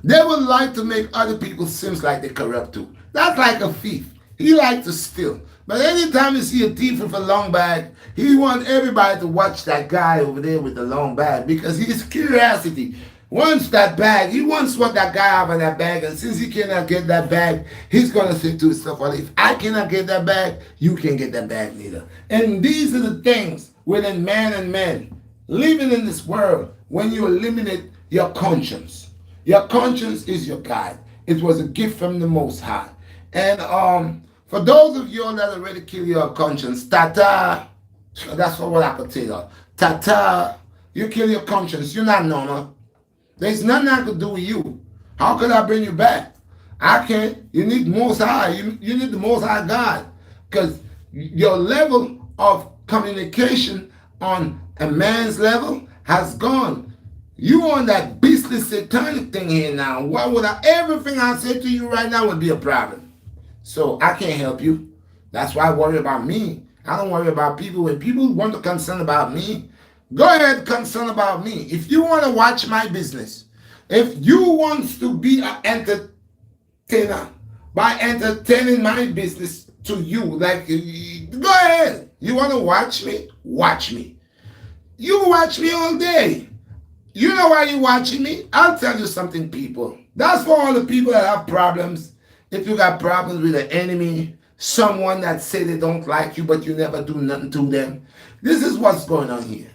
they would like to make other people seem like they're corrupt too. That's like a thief. He likes to steal. But anytime you see a thief with a long bag, he wants everybody to watch that guy over there with the long bag, because his curiosity wants that bag. He wants what that guy have in that bag. And since he cannot get that bag, he's going to say to himself, well, if I cannot get that bag, you can't get that bag neither. And these are the things within man and man living in this world when you eliminate your conscience. Your conscience is your guide. It was a gift from the Most High. And for those of you that already kill your conscience, ta-ta, that's what I could tell you. Ta-ta, you kill your conscience. You're not normal. There's nothing I could do with you. How could I bring you back? I can't. You need Most High. You need the Most High God. Because your level of communication on a man's level has gone. You on that beastly satanic thing here now. Why would everything I say to you right now would be a problem. So I can't help you. That's why I worry about me. I don't worry about people. When people want to concern about me, go ahead, concern about me. If you want to watch my business, if you want to be an entertainer by entertaining my business to you. Like, go ahead. You want to watch me? Watch me. You watch me all day. You know why you watching me? I'll tell you something, people. That's for all the people that have problems. If you got problems with an enemy, someone that say they don't like you, but you never do nothing to them. This is what's going on here.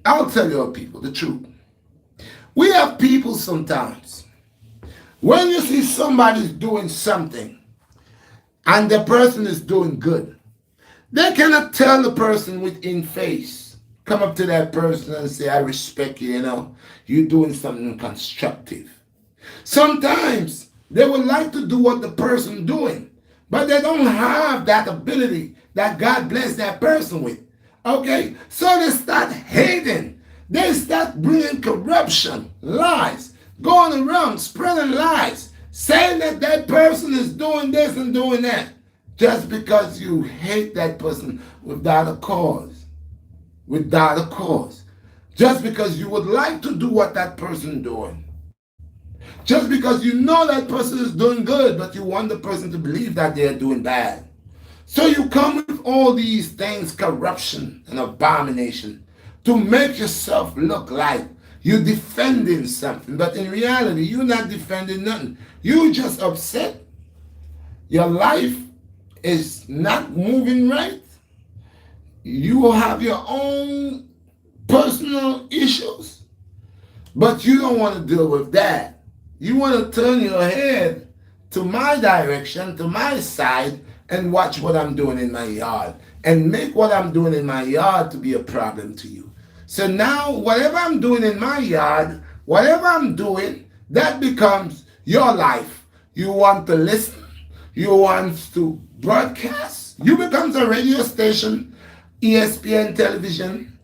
I'll tell you all people the truth. We have people sometimes. When you see somebody's doing something and the person is doing good, they cannot tell the person within face. Come up to that person and say, I respect you, you know, you're doing something constructive. Sometimes they would like to do what the person doing, but they don't have that ability that God blessed that person with. Okay? So they start hating. They start bringing corruption, lies, going around spreading lies, saying that that person is doing this and doing that, just because you hate that person without a cause. Without a cause. Just because you would like to do what that person doing. Just because you know that person is doing good, but you want the person to believe that they're doing bad. So you come with all these things, corruption and abomination, to make yourself look like you're defending something. But in reality, you're not defending nothing. You just upset. Your life is not moving right. You have your own personal issues, but you don't want to deal with that. You want to turn your head to my direction, to my side, and watch what I'm doing in my yard, and make what I'm doing in my yard to be a problem to you. So now, whatever I'm doing in my yard, whatever I'm doing, that becomes your life. You want to listen, you want to broadcast, you becomes a radio station, ESPN television,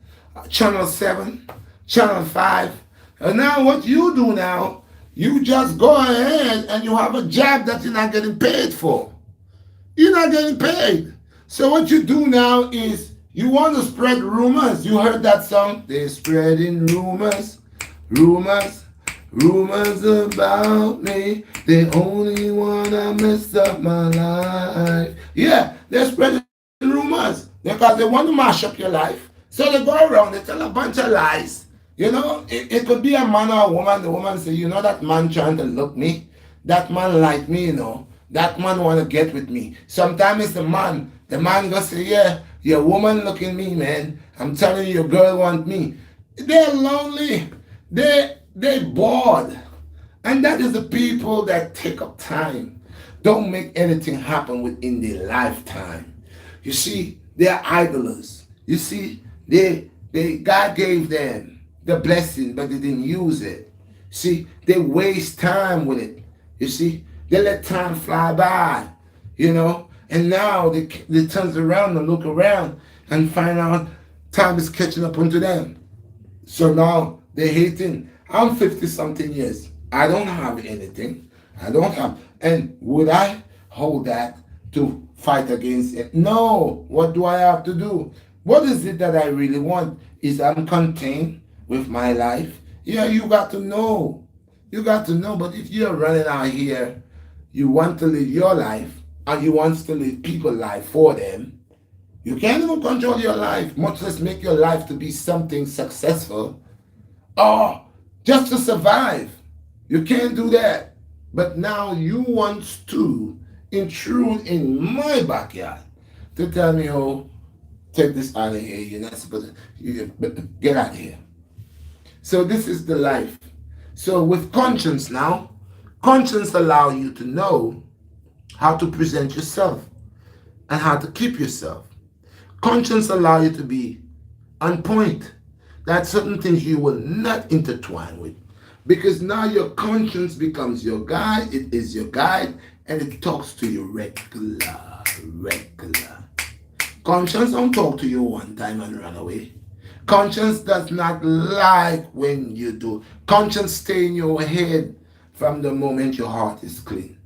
Channel 7, Channel 5. And now what you do now, you just go ahead and you have a job that you're not getting paid for. You're not getting paid. So what you do now is you want to spread rumors. You heard that song? They're spreading rumors, rumors, rumors about me. They only want to mess up my life. Yeah, they're spreading rumors because they want to mash up your life. So they go around, they tell a bunch of lies. You know, it could be a man or a woman. The woman say, you know, that man trying to look me. That man like me, you know. That man want to get with me. Sometimes it's the man. The man go say, yeah, your woman looking me, man. I'm telling you, your girl want me. They're lonely. They bored. And that is the people that take up time. Don't make anything happen within their lifetime. You see, they're idlers. You see, they God gave them the blessing, but they didn't use it. See, they waste time with it. You see, they let time fly by, you know, and now they turn around and look around and find out time is catching up onto them. So now they're hating. I'm 50 something years. I don't have anything. I don't have. And would I hold that to fight against it? No. What do I have to do? What is it that I really want? Is I'm content with my life? Yeah, you got to know. You got to know. But if you're running out here, you want to live your life and you want to live people's life for them, you can't even control your life, much less make your life to be something successful or just to survive. You can't do that. But now you want to intrude in my backyard to tell me, oh, take this out of here. You're not supposed to get out of here. So this is the life. So with conscience now, conscience allows you to know how to present yourself and how to keep yourself. Conscience allows you to be on point. That certain things you will not intertwine with. Because now your conscience becomes your guide, it is your guide, and it talks to you regular. Conscience don't talk to you one time and run away. Conscience does not like when you do. Conscience stay in your head from the moment your heart is clean.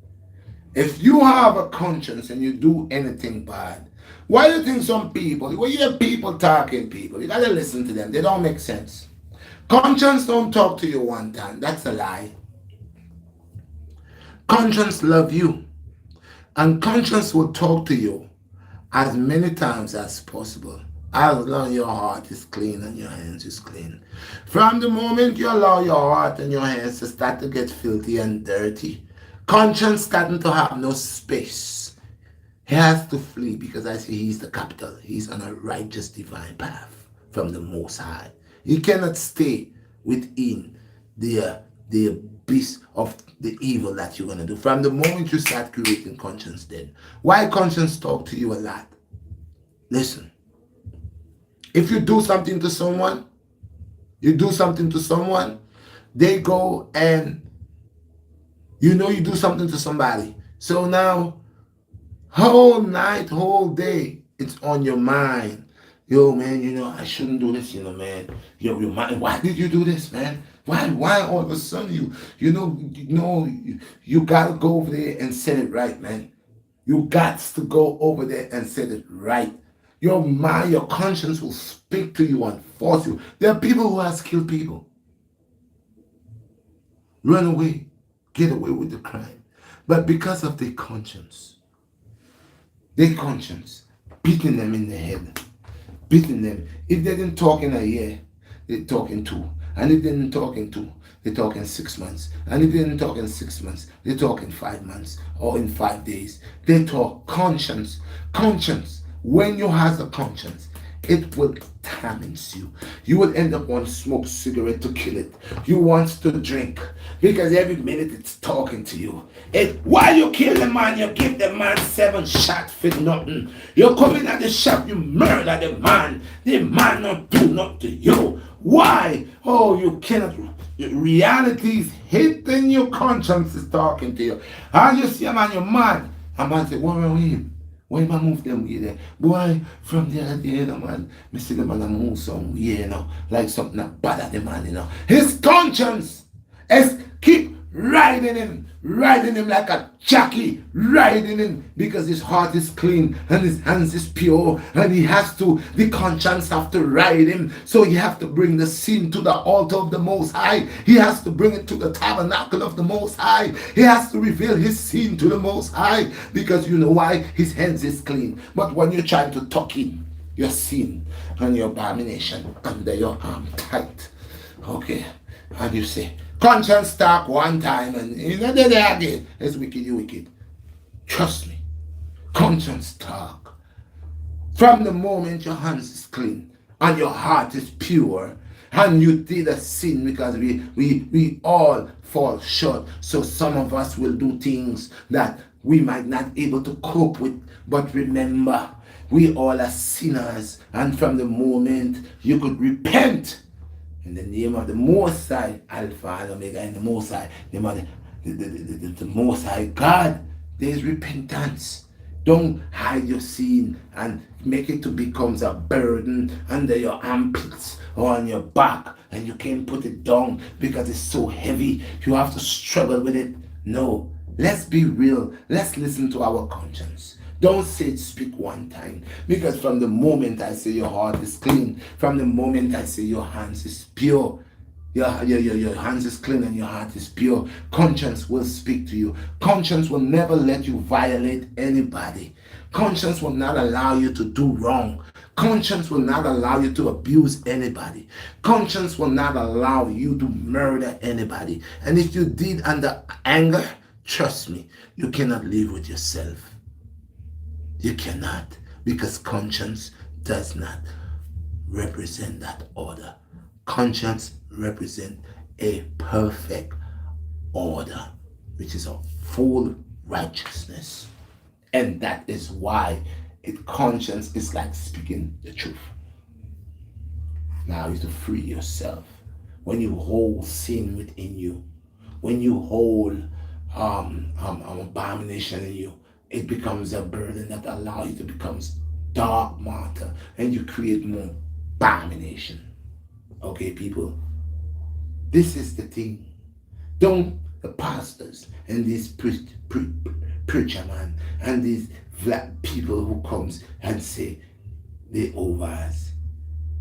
If you have a conscience and you do anything bad, why do you think some people, when you hear people talking people, you gotta listen to them, they don't make sense. Conscience don't talk to you one time, that's a lie. Conscience love you. And conscience will talk to you as many times as possible, as long as your heart is clean and your hands is clean. From the moment you allow your heart and your hands to start to get filthy and dirty, conscience starting to have no space. He has to flee because I say he's the capital. He's on a righteous divine path from the Most High. He cannot stay within the abyss of the evil that you're gonna do. From the moment you start creating conscience, then why conscience talk to you a lot? Listen, if you do something to someone, they go and you do something to somebody. So now whole night, whole day, it's on your mind. Yo, man, I shouldn't do this, man. Yo, your mind, why did you do this, man? Why all of a sudden you gotta go over there and set it right, man. You got to go over there and set it right. Your mind, your conscience will speak to you and force you. There are people who have killed people. Run away, get away with the crime. But because of their conscience, beating them in the head, beating them. If they didn't talk in a year, they talk in 2. And if they didn't talk in 2, they talk in 6 months. And if they didn't talk in 6 months, they talk in 5 months or in 5 days. They talk conscience. Conscience. When you have a conscience, it will torment you. You will end up want to smoke cigarette to kill it. You want to drink because every minute it's talking to you. While you kill the man, you give the man 7 shots for nothing. You come in at the shop, you murder the man. The man not do nothing to you. Why? Oh, you cannot. Reality is hitting your conscience is talking to you. And you see a man, you're mad. A man say, what wrong with him? Why man move them way there? Boy, from the other day, man, me see the man move some way, like something that bother the man, His conscience is keep riding him like a jockey, riding him because his heart is clean and his hands is pure and the conscience have to ride him. So he have to bring the sin to the altar of the Most High. He has to bring it to the tabernacle of the Most High. He has to reveal his sin to the Most High because you know why? His hands is clean. But when you're trying to tuck in your sin and your abomination under your arm tight, okay, and you say, conscience talk one time and there again. It's wicked, you wicked. Trust me. Conscience talk. From the moment your hands is clean and your heart is pure and you did a sin because we all fall short. So some of us will do things that we might not able to cope with. But remember, we all are sinners, and from the moment you could repent in the name of the Most High, Alpha and Omega, and the Most High, the Most High God, there is repentance. Don't hide your sin and make it to become a burden under your armpits or on your back, and you can't put it down because it's so heavy. You have to struggle with it. No, let's be real. Let's listen to our conscience. Don't say it, speak one time. Because from the moment I say your heart is clean, from the moment I say your hands is pure, your hands is clean and your heart is pure, conscience will speak to you. Conscience will never let you violate anybody. Conscience will not allow you to do wrong. Conscience will not allow you to abuse anybody. Conscience will not allow you to murder anybody. And if you did under anger, trust me, you cannot live with yourself. You cannot, because conscience does not represent that order. Conscience represents a perfect order, which is a full righteousness. And that is why conscience is like speaking the truth. Now you have to free yourself. When you hold sin within you, when you hold abomination in you, it becomes a burden that allows you to become dark matter, and you create more abomination. Okay, people, this is the thing. Don't the pastors and these preacher man and these black people who comes and say they over us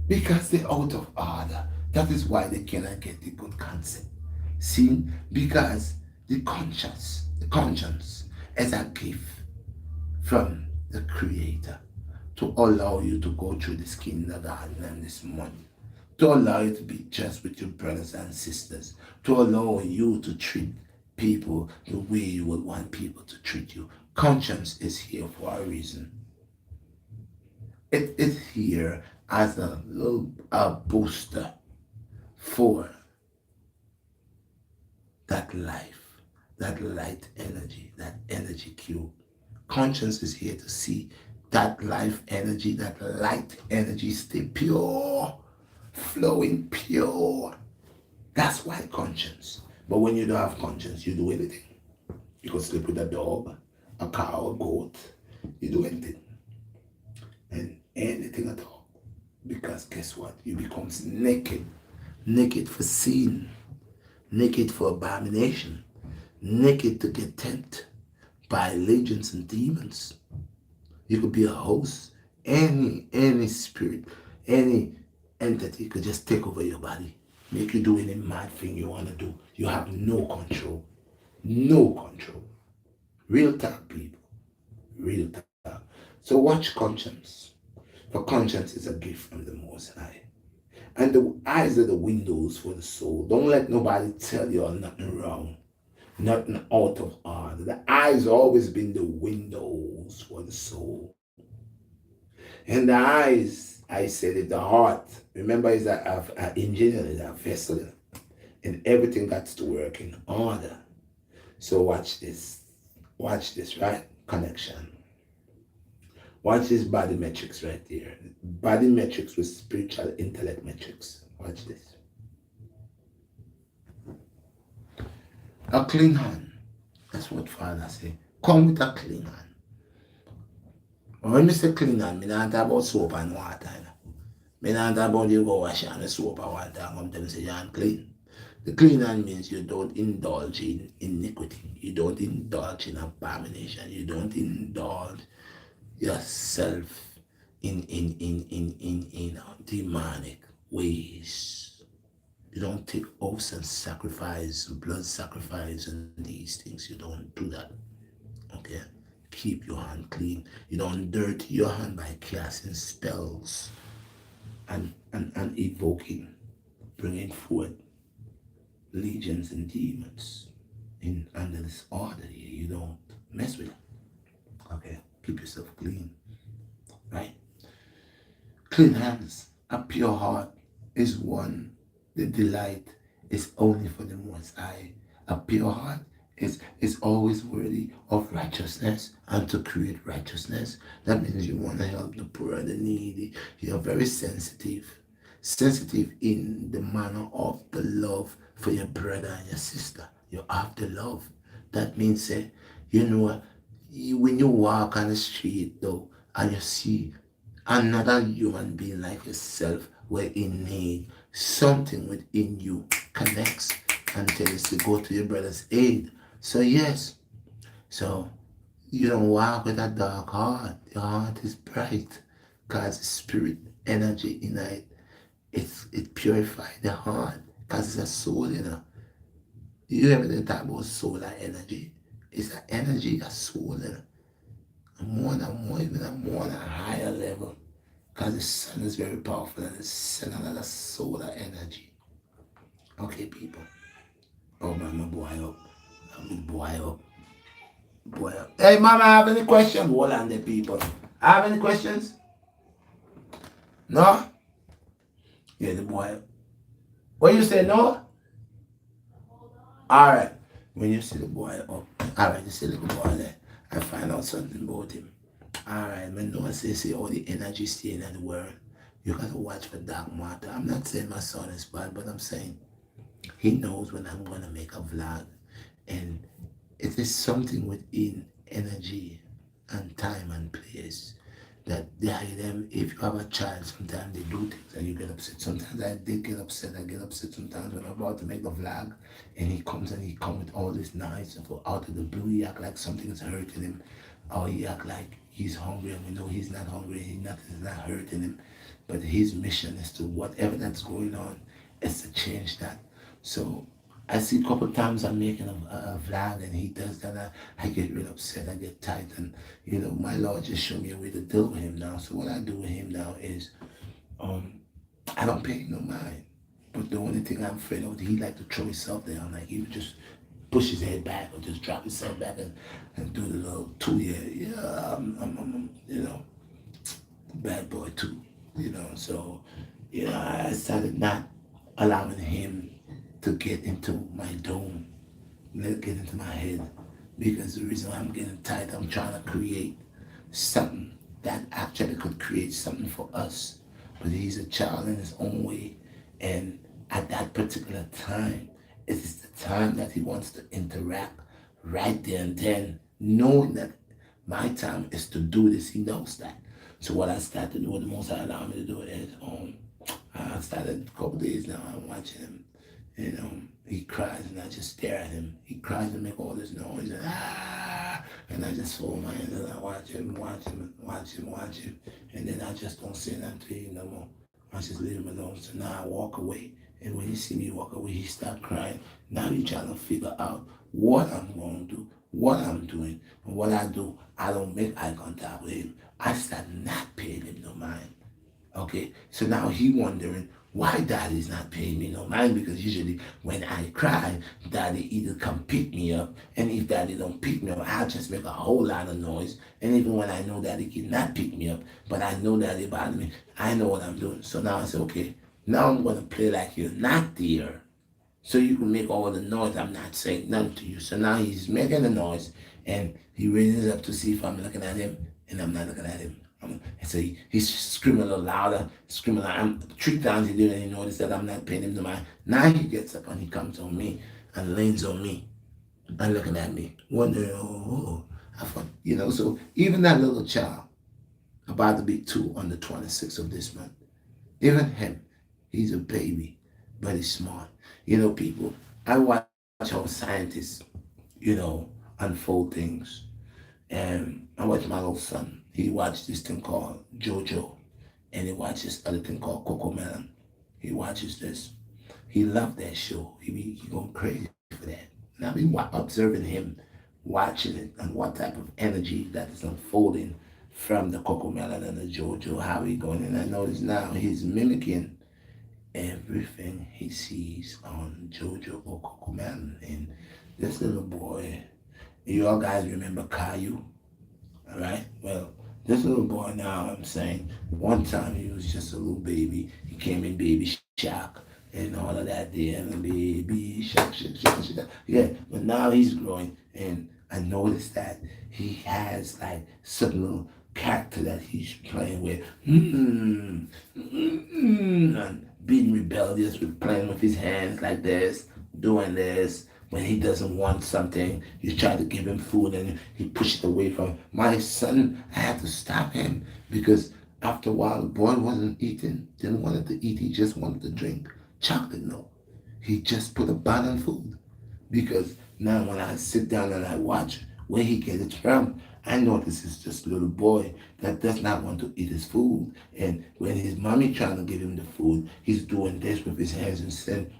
because they're out of order. That is why they cannot get the good concept. See, because the conscience Conscience is a gift from the Creator to allow you to go through this kindergarten and this month, to allow you to be just with your brothers and sisters, to allow you to treat people the way you would want people to treat you. Conscience is here for a reason. It is here as a little booster for that life, that light energy, that energy cube. Conscience is here to see that life energy, that light energy stay pure, flowing pure. That's why conscience. But when you don't have conscience, you do anything. You could sleep with a dog, a cow, a goat. You do anything. And anything at all. Because guess what? You become naked. Naked for sin. Naked for abomination. Naked to get tempted by legions and demons. You could be a host. Any spirit, any entity could just take over your body. Make you do any mad thing you want to do. You have no control. No control. Real talk, people. Real talk. So watch conscience. For conscience is a gift from the Most High. And the eyes are the windows for the soul. Don't let nobody tell you nothing wrong. Nothing out of order. The eyes always been the windows for the soul. And the eyes, I said it, the heart. Remember, is an engine, is a vessel. And everything got to work in order. So watch this. Watch this, right? Connection. Watch this body metrics right there. Body metrics with spiritual intellect metrics. Watch this. A clean hand. That's what Father say. Come with a clean hand. When I say clean hand, I don't talk about soap and water. I don't talk about you go wash your hand with soap and water and come tell me say you're clean. The clean hand means you don't indulge in iniquity. You don't indulge in abomination. You don't indulge yourself in demonic ways. You don't take oaths and sacrifice, blood sacrifice and these things. You don't do that. Okay? Keep your hand clean. You don't dirty your hand by casting spells and evoking, bringing forth legions and demons in under this order here. You don't mess with it. Okay? Keep yourself clean. Right? Clean hands, a pure heart is one. The delight is only for the Most High. A pure heart is always worthy of righteousness and to create righteousness. That means you want to help the poor and the needy. You're very sensitive. Sensitive in the manner of the love for your brother and your sister. You have the love. That means, you know, when you walk on the street though and you see another human being like yourself where in need, something within you connects and tells you to go to your brother's aid. So yes, so you don't walk with a dark heart. Your heart is bright because the spirit energy in it, it purifies the heart because it's a soul, you know. You ever talk about solar energy? It's an energy, a soul, you know. More and more, even a more and a higher level. Because the sun is very powerful and it's another solar energy. Okay, people. Oh man, my boy up. I'm the boy up. Boy up. Hey mama, I have any questions? Hold on there, people. I have any questions? No? Yeah, the boy up. What you say, no? Alright. When you see the boy up, alright, you see the little boy there, I find out something about him. Alright, when no one says all the energy staying in the world, you gotta watch for dark matter. I'm not saying my son is bad, but I'm saying he knows when I'm gonna make a vlog. And it is something within energy and time and place that they them. If you have a child, sometimes they do things and you get upset. Sometimes I did get upset. I get upset sometimes when I'm about to make a vlog and he comes with all this noise and out of the blue he act like something is hurting him. Or he act like he's hungry and we know he's not hungry, nothing's not hurting him. But his mission is to whatever that's going on is to change that. So I see a couple of times I'm making a vlog and he does that. I get real upset. I get tight. And, my Lord just showed me a way to deal with him now. So what I do with him now is um, I don't pay no mind. But the only thing I'm afraid of, he like to throw himself down. Like he would just push his head back or just drop himself back and do the little two year, yeah, bad boy too. So, I started not allowing him to get into my dome, let it get into my head. Because the reason why I'm getting tight, I'm trying to create something that actually could create something for us. But he's a child in his own way. And at that particular time, it is the time that he wants to interact right there and then, knowing that my time is to do this. He knows that. So what I started to do, what the most I allow me to do is, I started a couple days now, I'm watching him. He cries and I just stare at him. He cries and make all this noise and and I just fold my hands and I watch him, watch him, watch him, watch him. And then I just don't say nothing to him no more. I just leave him alone. So now I walk away. And when he see me walk away, he start crying. Now he trying to figure out what I'm going to do, what I'm doing. And what I do, I don't make eye contact with him. I start not paying him no mind. Okay, so now he wondering why daddy's not paying me no mind, because usually when I cry, daddy either come pick me up, and if daddy don't pick me up, I'll just make a whole lot of noise. And even when I know daddy cannot pick me up, but I know daddy bother me, I know what I'm doing. So now I say, okay, now I'm gonna play like you're not there. So you can make all the noise. I'm not saying nothing to you. So now he's making the noise and he raises up to see if I'm looking at him, and I'm not looking at him. And so he's screaming a little louder, screaming like I'm 3 times he did, and he noticed that I'm not paying him no mind. Now he gets up and he comes on me and leans on me and looking at me, wondering, I thought, so even that little child, about to be 2 on the 26th of this month, even him, he's a baby, but he's smart. People, I watch how scientists, unfold things. And I watch my little son. He watched this thing called JoJo, and he watches this other thing called Coco Melon. He watches this. He loved that show. He going crazy for that. And I've been observing him, watching it, and what type of energy that is unfolding from the Coco Melon and the JoJo, how he going. And I notice now he's mimicking everything he sees on JoJo or Coco Melon. And this little boy, you all guys remember Caillou? All right. Well, this little boy now, I'm saying, one time he was just a little baby. He came in baby shock and all of that there, and baby shock, shock, shock, shock. Yeah, but now he's growing, and I noticed that he has like certain little character that he's playing with. And being rebellious with playing with his hands like this, doing this. When he doesn't want something, you try to give him food and he pushes it away from him. My son, I had to stop him because after a while the boy wasn't eating, didn't want to eat, he just wanted to drink chocolate milk. He just put a ban on food because now when I sit down and I watch where he gets it from, I notice it's just a little boy that does not want to eat his food. And when his mommy trying to give him the food, he's doing this with his hands and saying,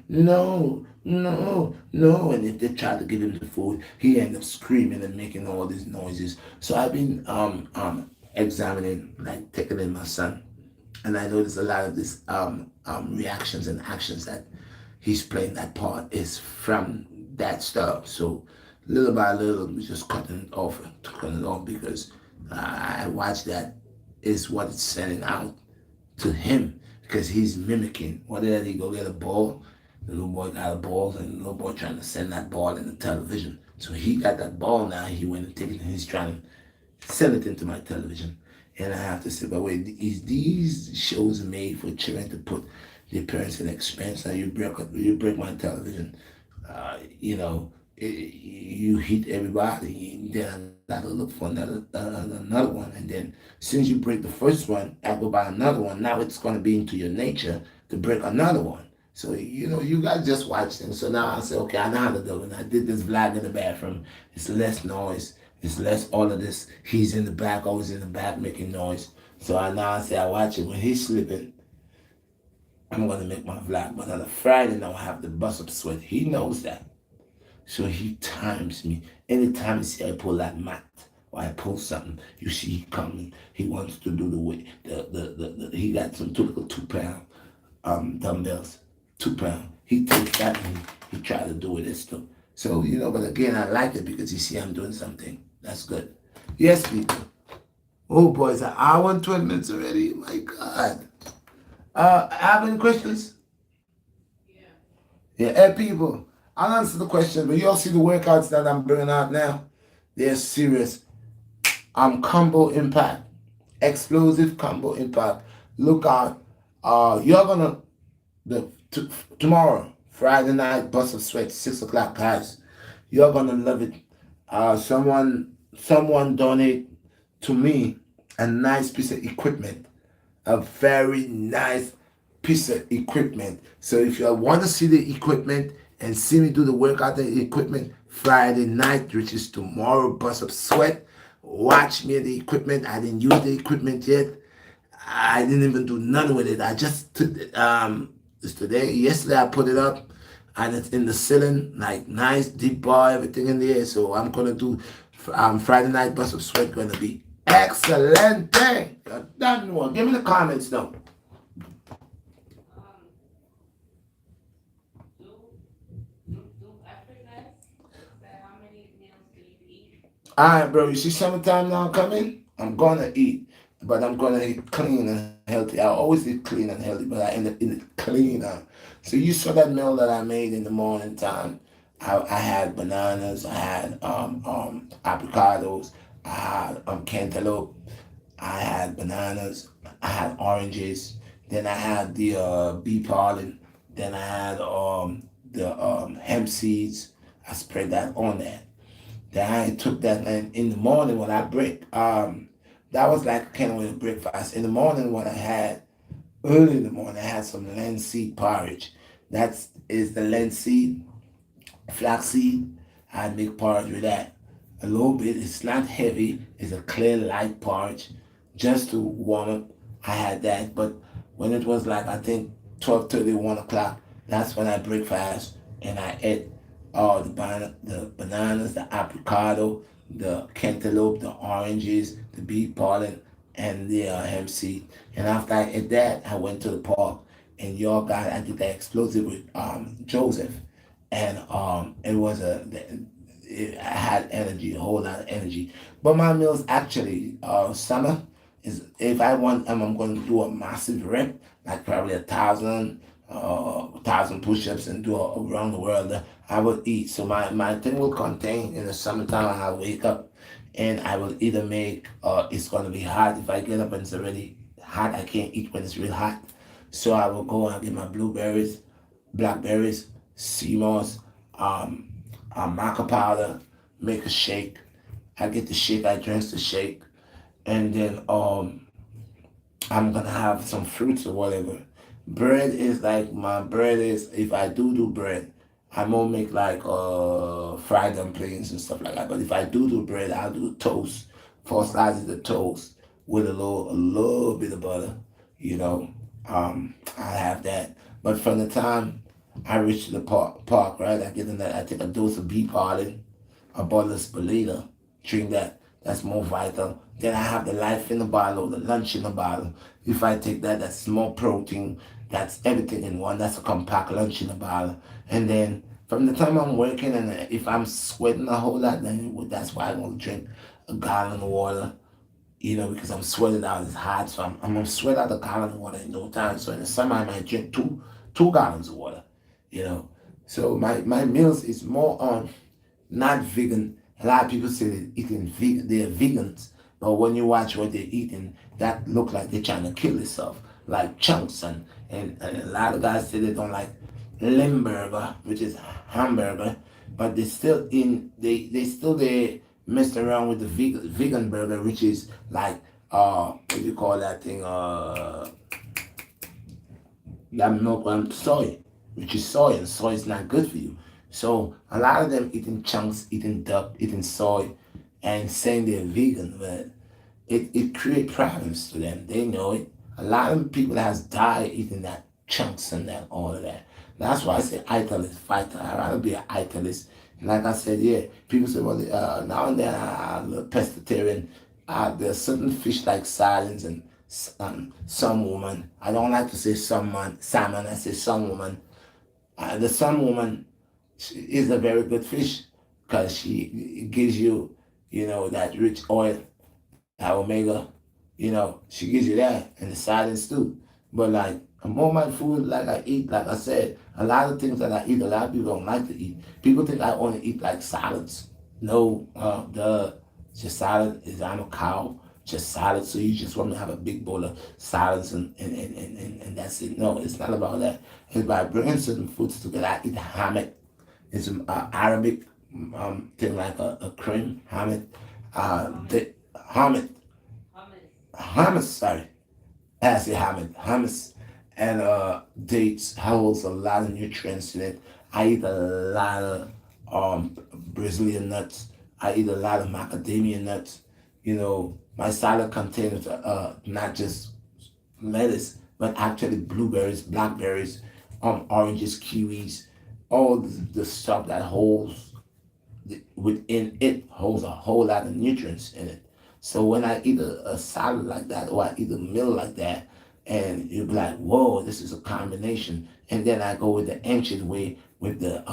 no, no, no. And if they try to give him the food, he ends up screaming and making all these noises. So I've been examining, like taking in my son, and I notice a lot of these reactions and actions that he's playing that part is from that stuff. So little by little, we just cutting it off because I watch that is what it's sending out to him because he's mimicking. What did he go get a ball? The little boy got a ball, and the little boy trying to send that ball in the television. So he got that ball now. He went and take it, and he's trying to send it into my television. And I have to say, but wait, is these shows made for children to put their parents in expense? Now you break my television. You hit everybody, then I gotta look for another one, and then since you break the first one, I go buy another one. Now it's gonna be into your nature to break another one. So you guys just watch them. So now I say, okay, I know how to do it. I did this vlog in the bathroom. It's less noise. It's less all of this. He's in the back, always in the back making noise. So I say I watch it when he's sleeping. I'm gonna make my vlog. But on a Friday now I have the bust up sweat. He knows that. So he times me. Anytime you see I pull that mat or I pull something, you see he coming. He wants to do the weight. He got some typical 2 pound dumbbells. 2 pound. He takes that and he try to do it as too. So, but again I like it because you see I'm doing something. That's good. Yes, people. Oh boy, it's an hour and 12 minutes already. My God. Have any questions? Yeah, hey people, I'll answer the question, but you all see the workouts that I'm bringing out now? They're serious. Combo impact, explosive combo impact. Look out. You're gonna tomorrow, Friday night, bust of sweat, 6 o'clock, guys. You're gonna love it. Someone donate to me a nice piece of equipment, a very nice piece of equipment. So if you want to see the equipment and see me do the workout the equipment Friday night, which is tomorrow, bust up sweat, watch me the equipment. I didn't use the equipment yet. I didn't even do none with it. I just took it's today. Yesterday I put it up and it's in the ceiling, like nice deep bar, everything in there. So I'm gonna do Friday night bust of sweat. Gonna be excellent thing. You're done one. Give me the comments now. Alright, bro, you see summertime now coming? I'm gonna eat, but I'm gonna eat clean and healthy. I always eat clean and healthy, but I end up eating cleaner. So you saw that meal that I made in the morning time. I had bananas, I had avocados, I had cantaloupe, I had bananas, I had oranges, then I had the bee pollen, then I had the hemp seeds. I spread that on there. Then I took that and in the morning when I break, that was like kind of a breakfast. In the morning when I had, early in the morning, I had some linseed porridge. That is the linseed, flaxseed. I make porridge with that. A little bit, it's not heavy, it's a clear light porridge. Just to warm up, I had that. But when it was like, I think 12:30, 1 o'clock, that's when I break fast and I ate all the bananas, the avocado, the cantaloupe, the oranges, the bee pollen, and the hemp seed. And after I ate that, I went to the park, and y'all got I did that explosive with Joseph, and it was I had energy, a whole lot of energy. But my meals actually summer is if I want I'm going to do a massive rep, like probably 1,000 push-ups and do around the world. I will eat. So my thing will contain in the summertime. I'll wake up and I will either make. It's going to be hot. If I get up and it's already hot, I can't eat when it's real hot. So I will go and get my blueberries, blackberries, sea moss, maca powder, make a shake. I get the shake. I drink the shake, and then I'm gonna have some fruits or whatever. Bread is like my bread is if I do bread, I won't make like fried dumplings and stuff like that. But if I do bread, I'll do toast, 4 slices of toast with a little bit of butter. You know, I have that. But from the time I reach the park, right, I get in that. I take a dose of bee pollen, a bottle of spirulina, drink that. That's more vital. Then I have the life in the bottle, the lunch in the bottle. If I take that, that's more protein. That's everything in one. That's a compact lunch in the bottle. And then from the time I'm working, and if I'm sweating a whole lot, then that's why I'm gonna drink a gallon of water. Because I'm sweating out. It's hot, so I'm gonna sweat out a gallon of water in no time. So in the summer, I might drink two gallons of water. You know, so my meals is more on not vegan. A lot of people say they're eating vegan, they're vegans, but when you watch what they're eating, that look like they're trying to kill themselves, like chunks, and a lot of guys say they don't like limburger, which is hamburger, but they still they messed around with the vegan burger, which is like what do you call that thing? That milk soy, which is soy, and soy is not good for you. So a lot of them eating chunks, eating duck, eating soy, and saying they're vegan, but it creates problems to them. They know it. A lot of people has died eating that chunks and that, all of that. That's why I say italist fighter. I'd rather be an italist. And like I said, yeah, people say, well, now and then I'm a pescatarian. There's certain fish like sardines and some woman. I don't like to say some man, salmon. I say some woman. The sun woman is a very good fish because she gives you, that rich oil, that omega, she gives you that and the sardines too. But like more my food, like I eat, like I said, a lot of things that I eat, a lot of people don't like to eat. People think I only eat like salads. No, just salad is I'm a cow, just salad. So you just want me to have a big bowl of salads and that's it. No, it's not about that. It's by bringing certain foods together. I eat hammock. It's an Arabic thing like a cream hammock. Hammock, hummus, sorry. I say hummus and dates holds a lot of nutrients in it. I eat a lot of Brazilian nuts. I eat a lot of macadamia nuts. My salad contains not just lettuce, but actually blueberries, blackberries, oranges, kiwis, all the stuff that holds within it holds a whole lot of nutrients in it. So when I eat a salad like that or I eat a meal like that, and you'll be like, whoa, this is a combination. And then I go with the ancient way with the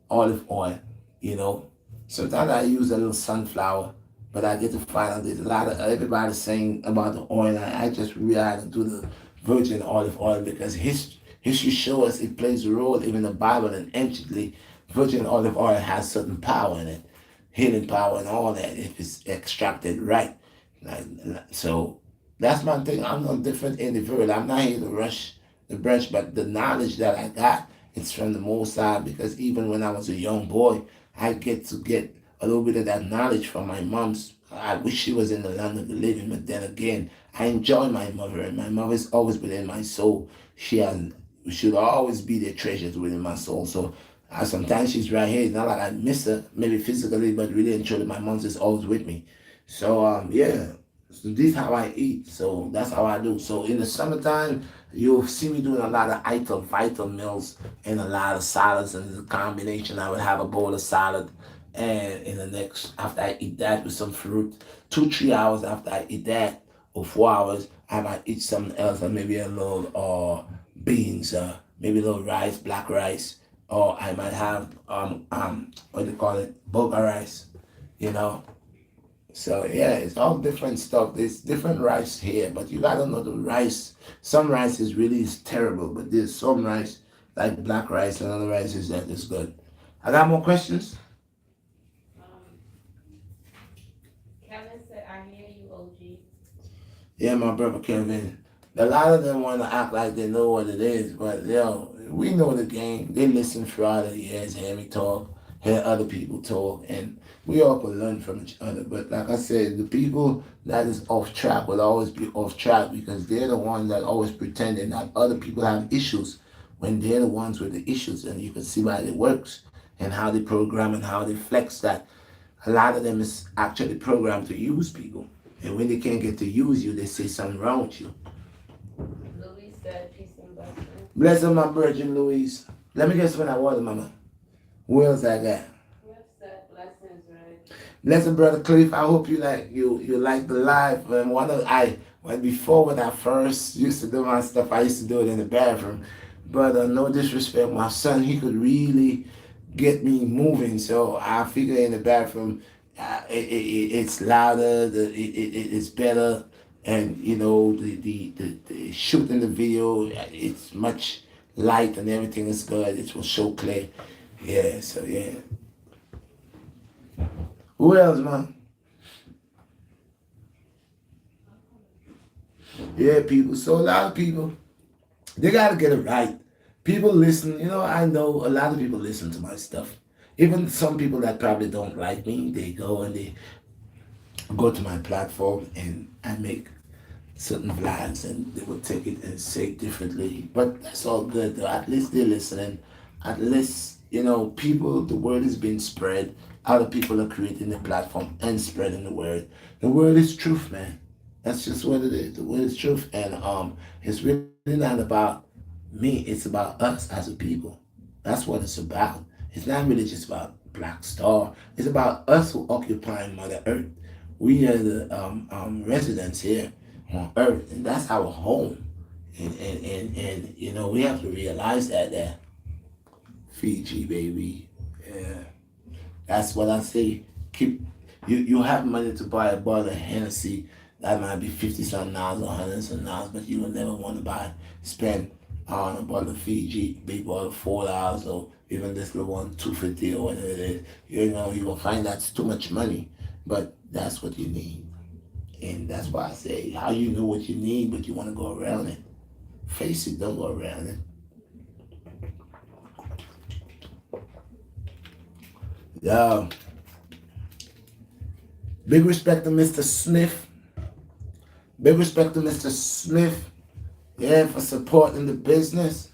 olive oil, you know. Sometimes I use a little sunflower, but I get to find out there's a lot of everybody saying about the oil. I just realize to do the virgin olive oil because history shows us it plays a role even in the Bible and anciently virgin olive oil has certain power in it, healing power and all that if it's extracted right. Like, so that's my thing. I'm no different individual. I'm not here to rush the brush, but the knowledge that I got, it's from the Most High because even when I was a young boy, I get a little bit of that knowledge from my mom's. I wish she was in the land of the living, but then again, I enjoy my mother, and my mother's always within my soul. Should always be the treasures within my soul. So sometimes she's right here. It's not like I miss her, maybe physically, but really and truly, my mom's is always with me. So yeah, so this is how I eat. So that's how I do. So in the summertime, you'll see me doing a lot of vital meals and a lot of salads and the combination. I would have a bowl of salad, and in the next after I eat that with some fruit, 2 3 hours after I eat that or 4 hours, I might eat something else, or maybe a little beans, maybe a little rice, black rice, or I might have what do you call it, boga rice, you know. So yeah, it's all different stuff. There's different rice here, but you gotta know the rice. Some rice is really is terrible, but there's some rice like black rice and other rices that is good. I got more questions. Kevin said, I hear you, OG. Yeah, my brother Kevin. A lot of them want to act like they know what it is, but we know the game. They listen throughout the years, hear me talk, hear other people talk, and we all can learn from each other. But like I said, the people that is off track will always be off track because they're the ones that always pretending that other people have issues when they're the ones with the issues, and you can see why it works and how they program and how they flex that. A lot of them is actually programmed to use people. And when they can't get to use you, they say something wrong with you. Louis said, peace and blessings. Bless up my Virgin Louise. Let me guess when I water, mama. Who else I got? Cliff said, blessings, right? Blessing brother Cliff. I hope you like the live. And when I first used to do my stuff, I used to do it in the bathroom. But no disrespect, my son he could really get me moving. So I figure in the bathroom, it's louder, it's better, and the shooting the video, it's much light and everything is good. It will show clear. Yeah. So yeah. Who else, man? Yeah, people. So a lot of people, they gotta get it right. People listen. I know a lot of people listen to my stuff. Even some people that probably don't like me, they go and they go to my platform and I make certain vlogs and they will take it and say it differently. But that's all good though. At least they're listening. At least, people, the word is being spread. Other people are creating the platform and spreading the word. The word is truth, man. That's just what it is. The word is truth. And it's really not about me, it's about us as a people. That's what it's about. It's not really just about Black Star. It's about us who occupying Mother Earth. We are the residents here on Earth, and that's our home. And you know, we have to realize that Fiji, baby. Yeah. That's what I say. Keep you have money to buy a bottle of Hennessy that might be 50 something dollars or $100 something, but you will never want to spend on a bottle of Fiji, big bottle $4 or even this little one 250 or whatever it is. You know, you will find that's too much money. But that's what you need. And that's why I say how you know what you need but you want to go around it. Face it, don't go around it. Yeah. Big respect to Mr. Smith. Big respect to Mr. Smith. Yeah, for supporting the business.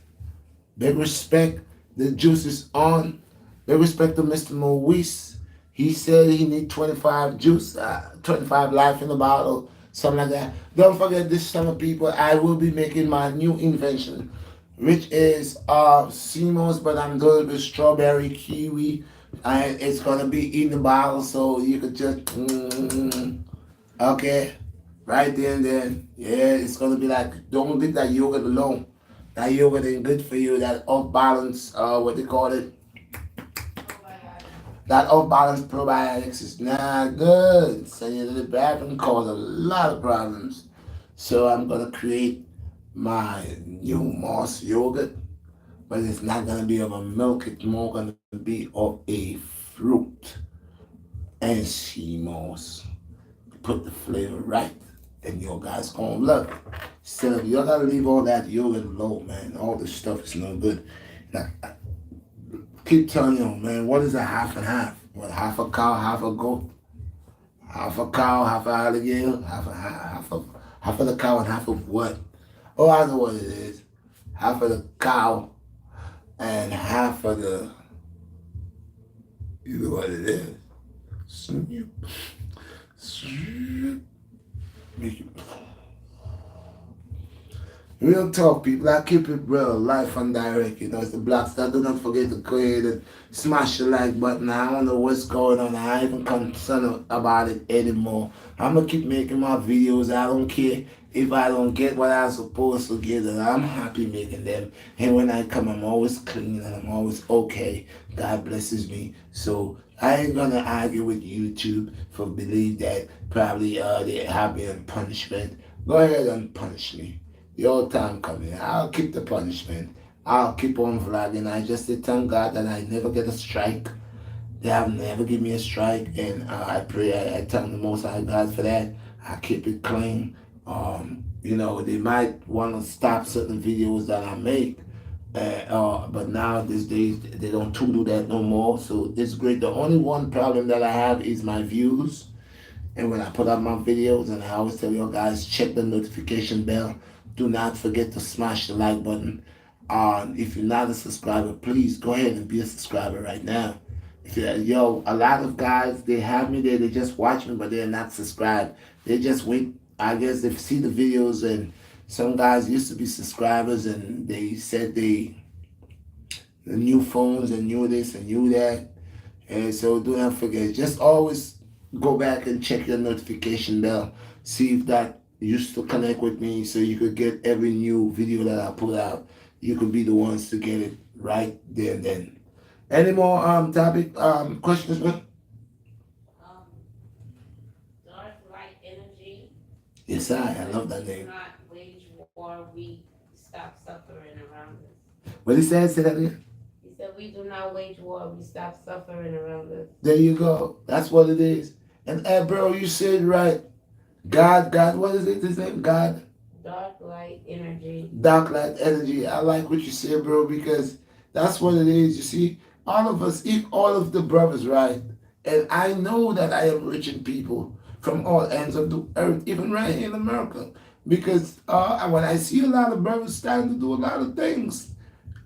Big respect. The juice is on. Big respect to Mr. Moise. He said he need 25 juice, 25 life in the bottle, something like that. Don't forget this summer, people. I will be making my new invention, which is CMOS, but I'm doing it with strawberry kiwi. And it's gonna be in the bottle, so you could just okay, right there and then. Yeah, it's gonna be like don't leave that yogurt alone. That yogurt ain't good for you. That off balance, what they call it. That off balance probiotics is not good. Send you to the bathroom cause a lot of problems. So I'm gonna create my new moss yogurt, but it's not gonna be of a milk. It's more gonna be of a fruit and sea moss. Put the flavor right, and your guys gonna love it. So you gotta leave all that yogurt alone, man. All this stuff is no good. Now, keep telling you, man, what is a half and half? What, half a cow, half a goat? Half a cow, half a alligator, half of the cow and half of what? Oh, I know what it is. Half of the cow and half of the, you know what it is. Snoop. Make it. Real talk, people. I keep it real, life and direct. You know, it's the BlackStar. Do not forget to go ahead and smash the like button. I don't know what's going on. I ain't even concerned about it anymore. I'm gonna keep making my videos. I don't care if I don't get what I'm supposed to get, and I'm happy making them. And when I come, I'm always clean and I'm always okay. God blesses me. So I ain't gonna argue with YouTube for believe that probably they have me on punishment. Go ahead and punish me. Your time coming. I'll keep the punishment. I'll keep on vlogging. I just say thank God that I never get a strike. They have never give me a strike, and I pray. I thank the Most High God for that. I keep it clean. You know, they might want to stop certain videos that I make, but now these days they don't do that no more. So it's great. The only one problem that I have is my views. And when I put out my videos, and I always tell you guys, check the notification bell. Do not forget to smash the like button. If you're not a subscriber, please go ahead and be a subscriber right now. Yo, a lot of guys, they have me there, they just watch me, but they're not subscribed. They just wait. I guess they see the videos, and some guys used to be subscribers, and they said the new phones and knew this and knew that. And so do not forget, just always go back and check your notification bell. See if that used to connect with me so you could get every new video that I put out. You could be the ones to get it right there and then. Any more topic questions? Dark light energy. Yes, I love that Do name. not wage war. We stop suffering around us. What he said? Say that again. He said we do not wage war. We stop suffering around us. There you go. That's what it is. And bro, you said right. God, what is it? His name? God. Dark light energy. Dark light energy. I like what you said, bro, because that's what it is. You see, all of us, if all of the brothers, right? And I know that I am reaching people from all ends of the earth, even right here in America, because when I see a lot of brothers starting to do a lot of things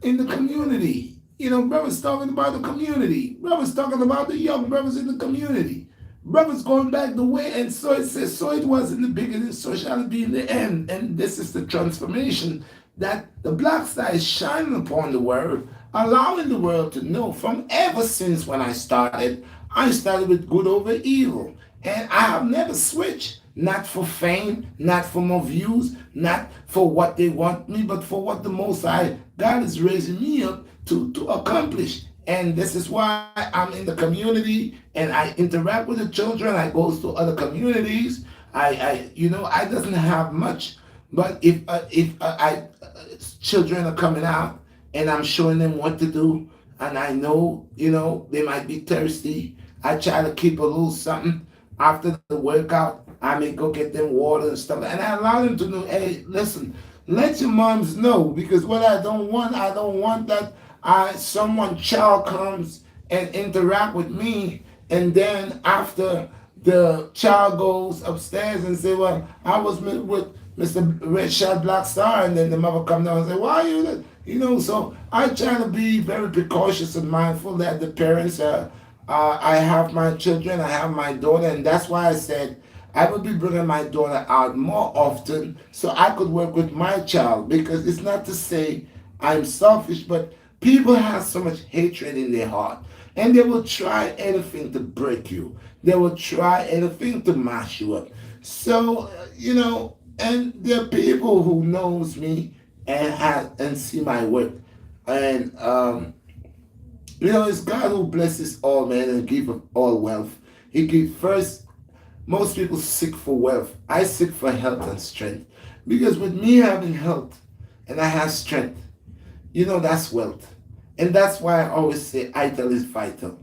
in the community, you know, brothers talking about the community, brothers talking about the young brothers in the community. Brothers going back the way, and so it says, so it was in the beginning, so shall it be in the end. And this is the transformation that the black star is shining upon the world, allowing the world to know from ever since when I started with good over evil. And I have never switched, not for fame, not for more views, not for what they want me, but for what the Most High God is raising me up to accomplish. And this is why I'm in the community and I interact with the children. I go to other communities. I doesn't have much, but if children are coming out and I'm showing them what to do, and I know, they might be thirsty, I try to keep a little something after the workout. I may go get them water and stuff, and I allow them to know, hey, listen, let your moms know, because what I don't want that someone child comes and interact with me, and then after the child goes upstairs and say, well, I was with Mr. Redshot Black Star, and then the mother come down and say, why are you, so I try to be very precautious and mindful that the parents are, I have my children, I have my daughter, and that's why I said I would be bringing my daughter out more often so I could work with my child, because it's not to say I'm selfish, but people have so much hatred in their heart, and they will try anything to break you. They will try anything to mash you up. So, and there are people who knows me and see my work. And it's God who blesses all men and give all wealth. He gives first. Most people seek for wealth. I seek for health and strength. Because with me having health and I have strength, that's wealth. And that's why I always say ital is vital.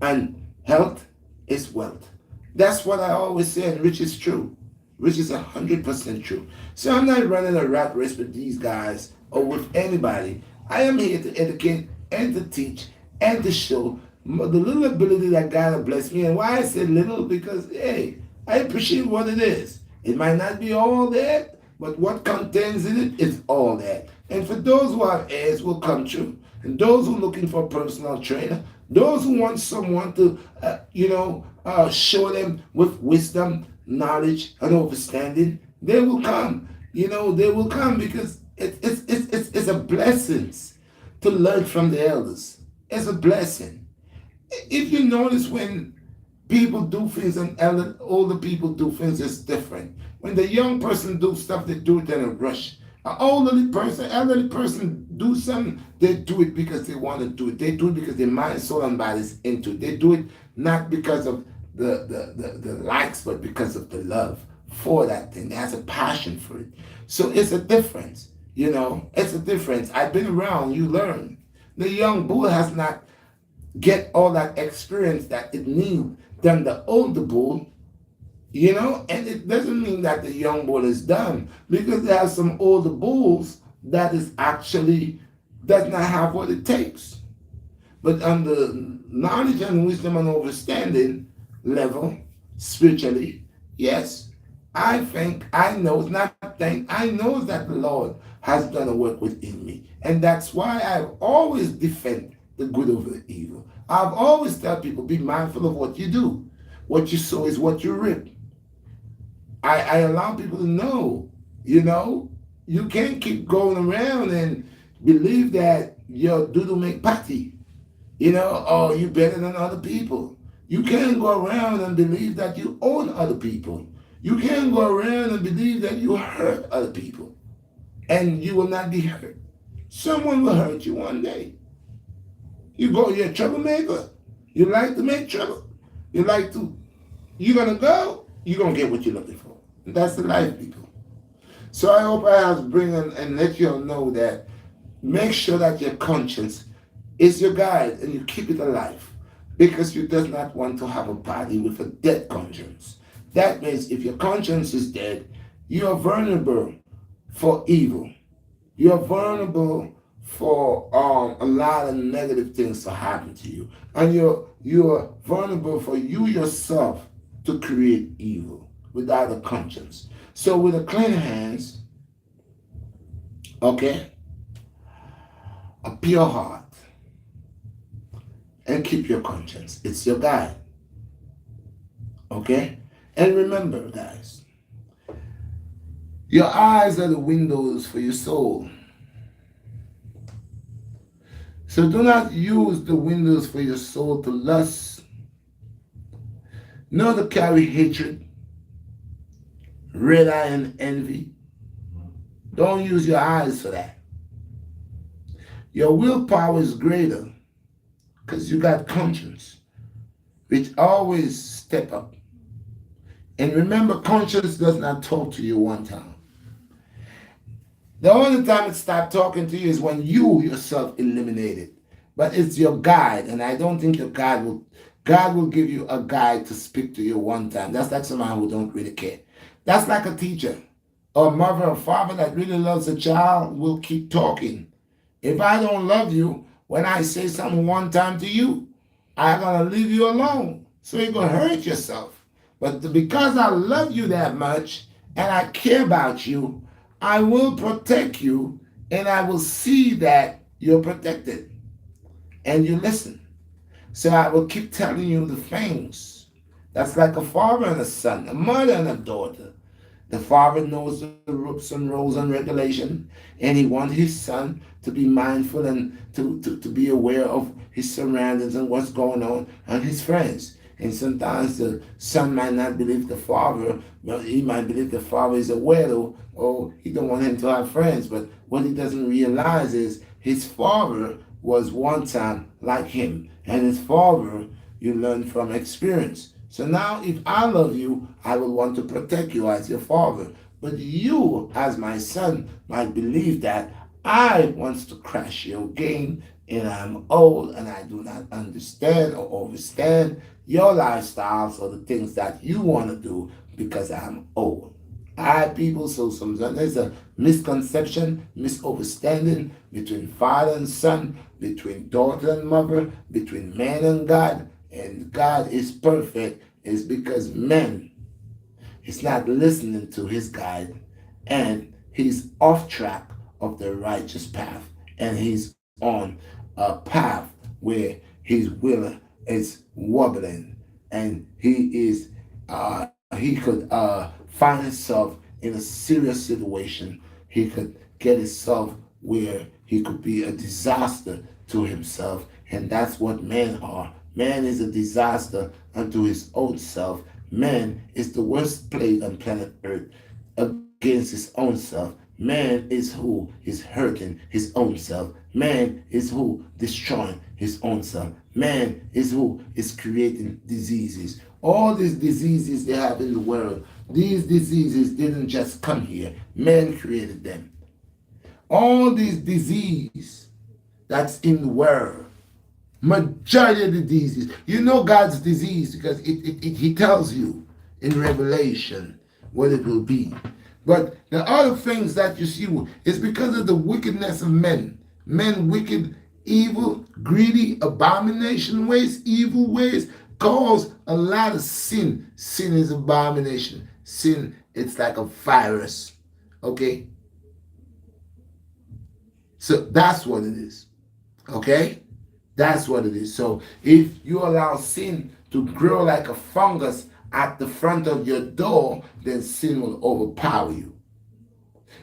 And health is wealth. That's what I always say, and which is true. Which is 100% true. So I'm not running a rat race with these guys or with anybody. I am here to educate and to teach and to show the little ability that God has blessed me. And why I say little, because, hey, I appreciate what it is. It might not be all that, but what contains in it is all that. And for those who have heirs will come true. And those who are looking for a personal trainer, those who want someone to, show them with wisdom, knowledge, and understanding, they will come. They will come, because it's a blessing to learn from the elders. It's a blessing. If you notice, when people do things and older people do things, it's different. When the young person do stuff, they do it in a rush. An elderly person do something, they do it because they want to do it. They do it because their mind, soul, and body is into it. They do it not because of the likes, but because of the love for that thing. They has a passion for it. So it's a difference. It's a difference. I've been around, you learn. The young bull has not get all that experience that it needs than the older bull. And it doesn't mean that the young bull is dumb, because there are some older bulls that is actually does not have what it takes. But on the knowledge and wisdom and understanding level, spiritually, yes, I know that the Lord has done a work within me. And that's why I've always defend the good over the evil. I've always tell people, be mindful of what you do. What you sow is what you reap. I allow people to know, you can't keep going around and believe that your doodle make patty, or you better than other people. You can't go around and believe that you own other people. You can't go around and believe that you hurt other people and you will not be hurt. Someone will hurt you one day. You're a troublemaker. You like to make trouble. You're going to go, you're going to get what you're looking for. And that's the life, people. So I hope I have bring and let you all know that make sure that your conscience is your guide and you keep it alive, because you does not want to have a body with a dead conscience. That means if your conscience is dead, you are vulnerable for evil. You are vulnerable for a lot of negative things to happen to you. And you're vulnerable for you yourself to create evil without a conscience. So with a clean hands, okay, a pure heart, and keep your conscience. It's your guide. Okay? And remember, guys, Your eyes are the windows for your soul. So do not use the windows for your soul to lust, nor to carry hatred, red eye, and envy. Don't use your eyes for that. Your willpower is greater because you got conscience, which always step up. And remember, conscience does not talk to you one time. The only time it stopped talking to you is when you yourself eliminate it. But it's your guide, and I don't think your God will give you a guide to speak to you one time. That's like someone who don't really care. That's like a teacher or mother or father that really loves a child will keep talking. If I don't love you, when I say something one time to you, I'm gonna leave you alone. So you're gonna hurt yourself. But because I love you that much and I care about you, I will protect you and I will see that you're protected and you listen. So I will keep telling you the things. That's like a father and a son, a mother and a daughter. The father knows the ropes and rules and regulation, and he wants his son to be mindful and to be aware of his surroundings and what's going on and his friends. And sometimes the son might not believe the father, but he might believe the father is a weirdo or he don't want him to have friends. But what he doesn't realize is his father was one time like him. And his father, you learn from experience. So now, if I love you, I will want to protect you as your father. But you, as my son, might believe that I wants to crash your game and I'm old and I do not understand or understand your lifestyles or the things that you want to do because I'm old. I people, so sometimes there's a misconception, misunderstanding between father and son, between daughter and mother, between man and God, and God is perfect, is because man is not listening to his guide and he's off track of the righteous path and he's on a path where his will is wobbling and he could find himself in a serious situation. He could get himself where he could be a disaster to himself, and that's what men are. Man is a disaster unto his own self. Man is the worst plague on planet Earth against his own self. Man is who is hurting his own self. Man is who destroying his own self. Man is who is creating diseases. All these diseases they have in the world, these diseases didn't just come here. Man created them. All these diseases that's in the world, majority of the diseases, you know God's disease because he tells you in Revelation what it will be. But the other things that you see is because of the wickedness of men. Men wicked, evil, greedy, abomination ways, evil ways, cause a lot of sin. Sin is abomination. Sin, it's like a virus. Okay? So that's what it is. Okay? That's what it is. So if you allow sin to grow like a fungus at the front of your door, then sin will overpower you.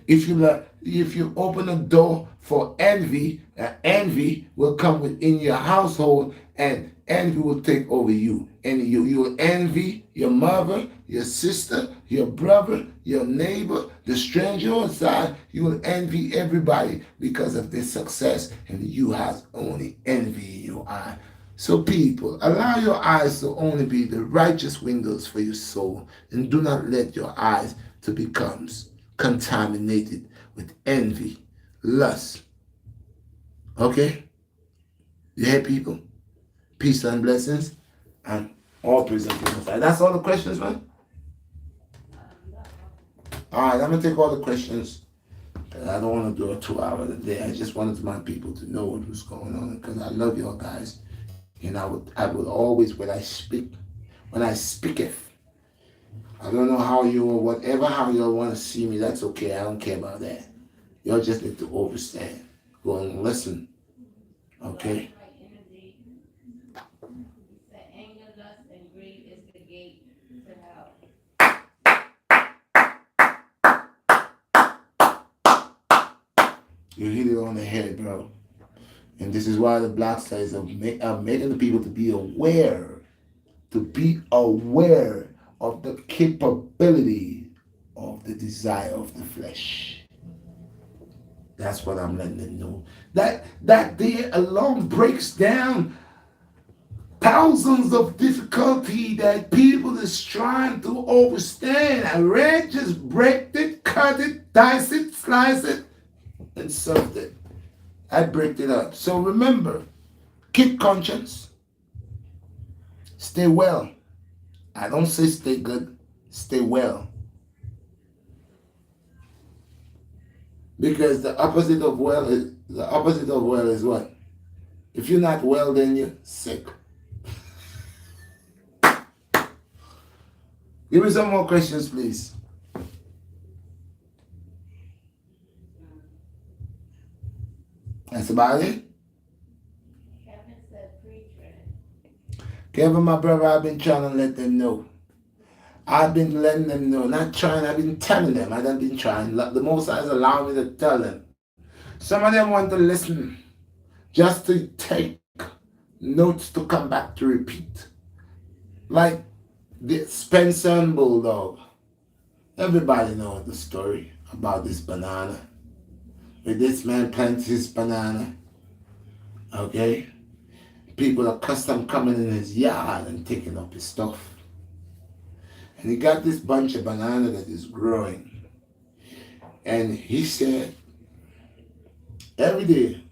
If you open a door for envy, envy will come within your household and envy will take over you. And you will envy your mother, your sister, your brother, your neighbor, the stranger outside. You will envy everybody because of their success, and you have only envy in your eye. So people, allow your eyes to only be the righteous windows for your soul, and do not let your eyes to become contaminated with envy, lust. Okay? You hear people? Peace and blessings and all praise and glory. That's all the questions, man. All right, I'm gonna take all the questions. I don't want to do a 2 hour a day. I just wanted my people to know what was going on because I love y'all guys. And I would always when I speaketh. I don't know how you or whatever how y'all want to see me. That's okay. I don't care about that. Y'all just need to understand. Go and listen. Okay. Anger, lust, and greed is the gate to hell. You hit it on the head, bro. And this is why the BlackStar is making the people to be aware of the capability of the desire of the flesh. That's what I'm letting them know. That there alone breaks down thousands of difficulty that people is trying to overstand. I read, just break it, cut it, dice it, slice it, and served it. I break it up. So remember, keep conscience, stay well. I don't say stay good, stay well. Because the opposite of well is what? If you're not well, then you're sick. Give me some more questions, please. That's about it. Kevin said pre-trade. Kevin, my brother, I've been trying to let them know. I've been letting them know. Not trying, I've been telling them. I've been trying. The Most High has allowed me to tell them. Some of them want to listen just to take notes to come back to repeat. Like the Spencer and Bulldog. Everybody knows the story about this banana. Where this man plants his banana. Okay? People are custom coming in his yard and taking up his stuff. And he got this bunch of banana that is growing. And he said, every day,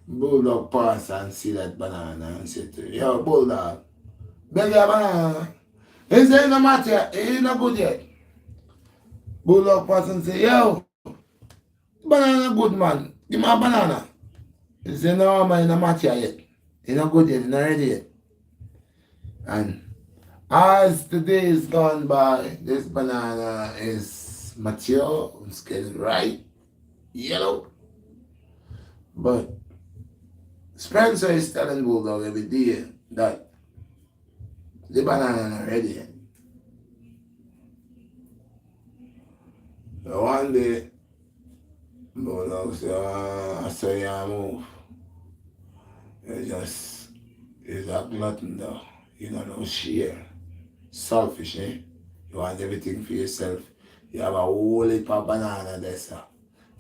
Bulldog pass and see that banana and say to him, yo, Bulldog, beg your banana. He said, no matter, it ain't no good yet. Bulldog pass and say, yo, banana good, man. Give me a banana. He said, no, man, it no matter yet. It not good yet, it not ready yet. And as the days gone by, this banana is mature, it's getting ripe, yellow. But Spencer is telling Bulldog every day that the banana not ready yet. So one day, Bulldog said, I saw you move. It's a glutton though. You don't know share. Selfish, eh? You want everything for yourself. You have a whole heap of banana there, sir.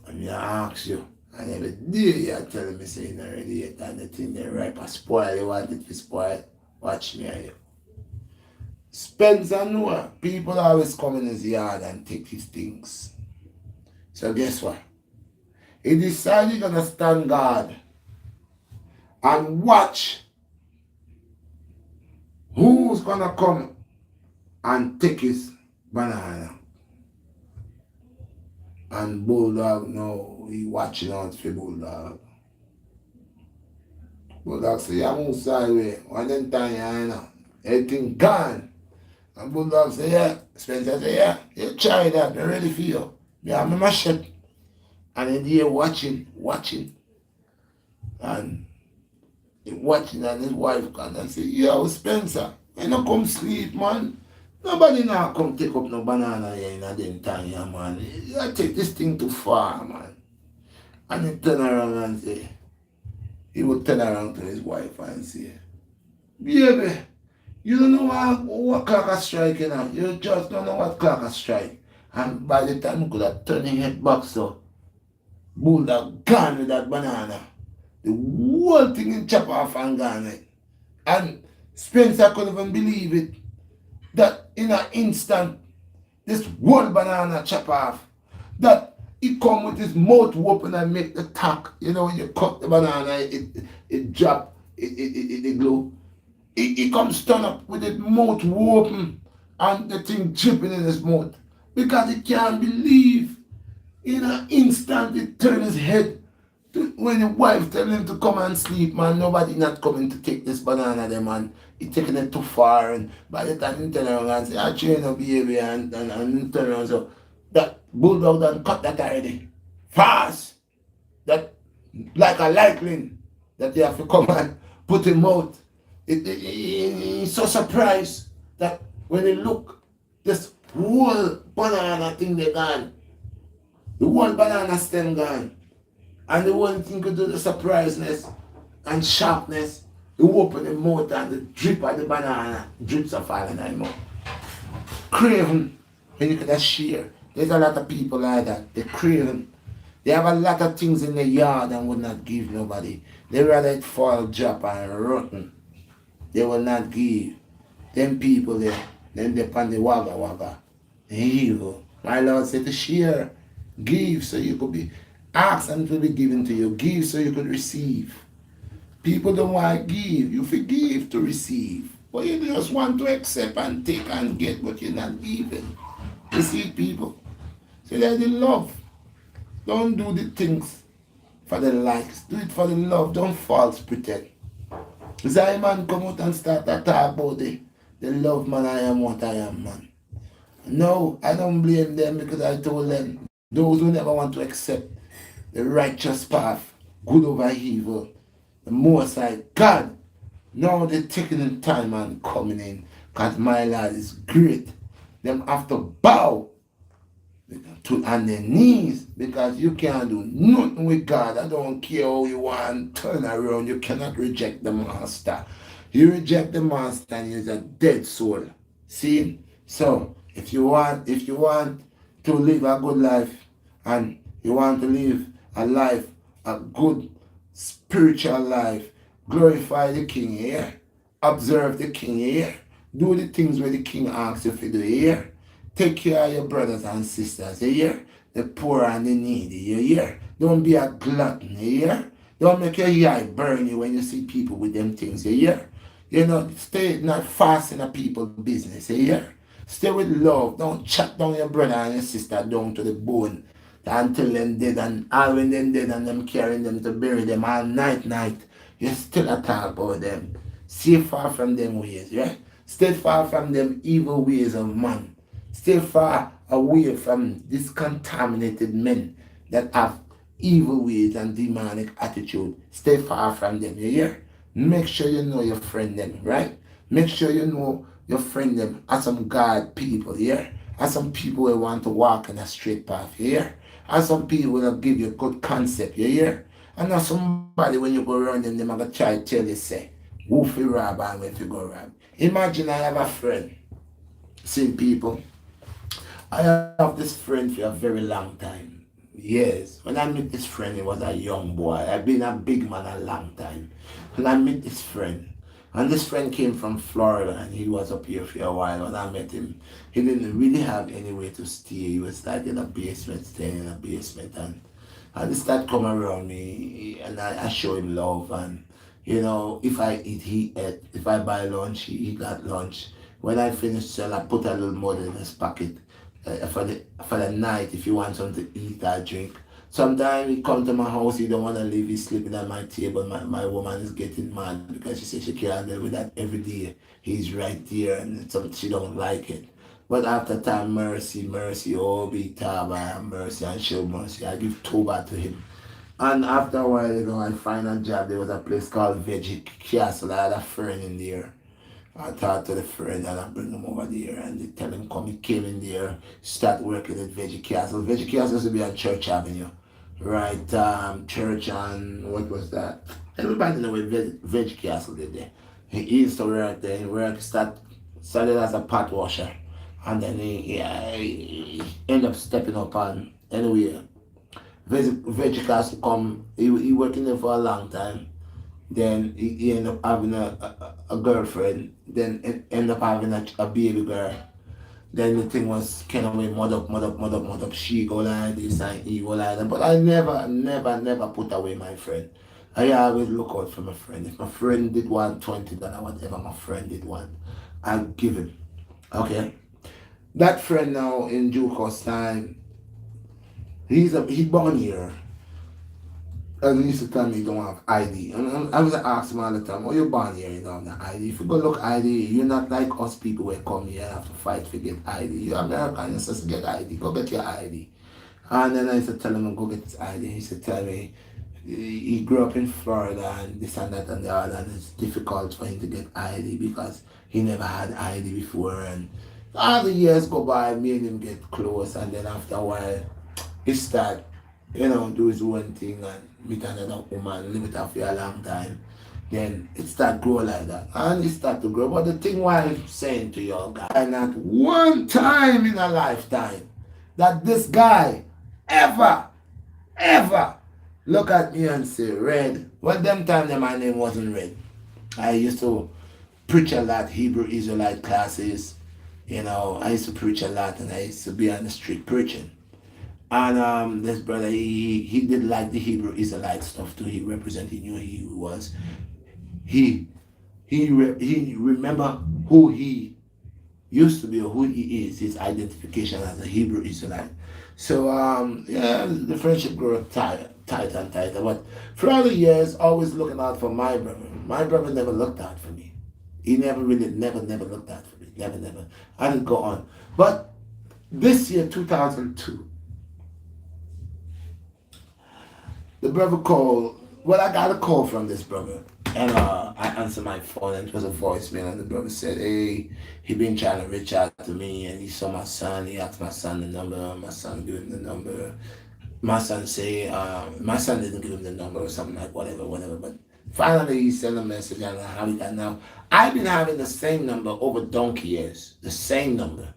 And you ask you. And every day you're telling me saying you're not ready yet and the thing they ripe or spoil. You want it to spoil. Watch me and you. Spencer Noah, people always come in his yard and take his things. So guess what? He decided he's gonna stand guard and watch who's gonna come and take his banana. And Bulldog, no, he watching out for Bulldog. Bulldog say, yeah, move sideways. One them time, you know, everything gone. And Bulldog say, yeah. Spencer say, yeah, you try that, they're ready for you. Yeah, I'm my shit. And in here watching. And he watching and his wife come and say, yo, Spencer, you not come sleep, man. Nobody now come take up no banana here in a them time, yeah, man. You take this thing too far, man. And he turn around and say, he would turn around to his wife and say, baby, you don't know what clock is striking, you know? You just don't know what clock is strike. And by the time he could have turned his head back, so Bulldog gone with that banana. The whole thing in chop off and gone. And Spencer couldn't even believe it. That in an instant, this whole banana chop off. That he come with his mouth open and make the tack. You know, when you cut the banana, it drop, it glow. He comes turn up with his mouth open and the thing dripping in his mouth. Because he can't believe in an instant it turned his head. When the wife tell him to come and sleep, man, nobody not coming to take this banana there, man. He taking it too far, and by the time he turn around and say, I train a baby, and he turn around, so that Bulldog done cut that already. Fast! That, like a lightning, that they have to come and put him out. He's so surprised that when he look, this whole banana thing they gone. The whole banana stem gone. And the one thing could do the surpriseness and sharpness. You open the mouth and the drip of the banana drips are falling out mouth. Craving when you could have share. There's a lot of people like that. They craving. They have a lot of things in the yard and would not give nobody. They rather it fall, drop and rotten. They will not give. Them people there, then they on the wagga wagga. Evil. My Lord said to share. Give so you could be. Ask and it will be given to you. Give so you could receive. People don't want to give. You forgive to receive. But you just want to accept and take and get what you're not giving. You see people. So they're the love. Don't do the things for the likes. Do it for the love. Don't false pretend. Simon come out and start to talk about the love man I am what I am man. No, I don't blame them because I told them those who never want to accept the righteous path, good over evil, the most high God. Now they're taking the time and coming in because my Lord is great. Them have to bow to on their knees because you can't do nothing with God. I don't care how you want turn around. You cannot reject the master. You reject the master and you're a dead soul. See? So if you want to live a good life and you want to live a life, a good spiritual life, glorify the king here. Observe the king here. Do the things where the king asks you to do here. Take care of your brothers and sisters, you hear? The poor and the needy, you hear? Don't be a glutton, you hear? Don't make your eye burn you when you see people with them things, you hear? You know, stay not fasting at people's business, you hear? Stay with love. Don't chat down your brother and your sister down to the bone until them dead and all when them dead and them carrying them to bury them all night. You still a talk about them. Stay far from them ways, yeah? Stay far from them evil ways of man. Stay far away from these contaminated men that have evil ways and demonic attitude. Stay far from them, you hear? Make sure you know your friend them, right? Make sure you know your friend them as some God people, yeah? As some people who want to walk in a straight path, you hear? As some people will give you a good concept, you hear? And not somebody when you go around them, they're going to try to tell you, say, who fi rob and when fi go rob. Imagine I have a friend, see people, I have this friend for a very long time. Yes. When I met this friend, he was a young boy. I've been a big man a long time. When I met this friend, and this friend came from Florida and he was up here for a while. When I met him, he didn't really have anywhere to stay. He was like in a basement, staying in a basement. And he started coming around me and I show him love. And, you know, if I eat, he ate. If I buy lunch, he got lunch. When I finish sell, I put a little money in his pocket for the night if you want something to eat or drink. Sometimes he come to my house, he don't want to leave, he's sleeping at my table. My woman is getting mad because she says she can't deal with that every day. He's right there and she don't like it. But after time, mercy, oh be Taba, mercy and show mercy. I give Toba to him. And after a while, I find a job. There was a place called Veggie Castle. I had a friend in there. I talked to the friend and I bring him over there and they tell him come. He came in there, start working at Veggie Castle. Veggie Castle used to be on Church Avenue. Right, church and what was that? Everybody know where Veggie Castle did there. He used to work there. Started as a pot washer. And then he ended up stepping up on anyway. Veggie Castle come, he working there for a long time. Then he ended up having a girlfriend. Then end up having a baby girl. Then the thing was kind of mud up. She go like this and he go like that. But I never put away my friend. I always look out for my friend. If my friend did want $20, whatever my friend did want, I'll give him. Okay? That friend now in due course time, he born here. And he used to tell me he don't have ID. And I was ask him all the time, oh, you're born here, you don't have the ID. If you go look ID, you're not like us people who come here and have to fight to get ID. You're American, you're supposed to get ID. Go get your ID. And then I used to tell him, go get his ID. He used to tell me he grew up in Florida and this and that and the other. And it's difficult for him to get ID because he never had ID before. And all the years go by, me and him get close. And then after a while, he started do his own thing and meet another woman, live with her for a long time. Then it start grow like that. And it start to grow. But the thing why I'm saying to y'all guys, not one time in a lifetime that this guy ever look at me and say, Red. Well, them time that my name wasn't Red. I used to preach a lot, Hebrew Israelite classes. I used to preach a lot and I used to be on the street preaching. And this brother, he did like the Hebrew Israelite stuff too. He represented, he knew who he was. He he remember who he used to be or who he is, his identification as a Hebrew Israelite. So yeah, the friendship grew tight and tighter. But throughout the years, always looking out for my brother. My brother never looked out for me. He never really never looked out for me. Never. I didn't go on. But this year, 2002, the brother called. Well, I got a call from this brother, and I answered my phone, and it was a voicemail, and the brother said, "Hey, he been trying to reach out to me, and he saw my son. He asked my son the number. My son gave him the number. My son didn't give him the number or something like whatever. But finally, he sent a message, and how he got now. I've been having the same number over donkey years. The same number,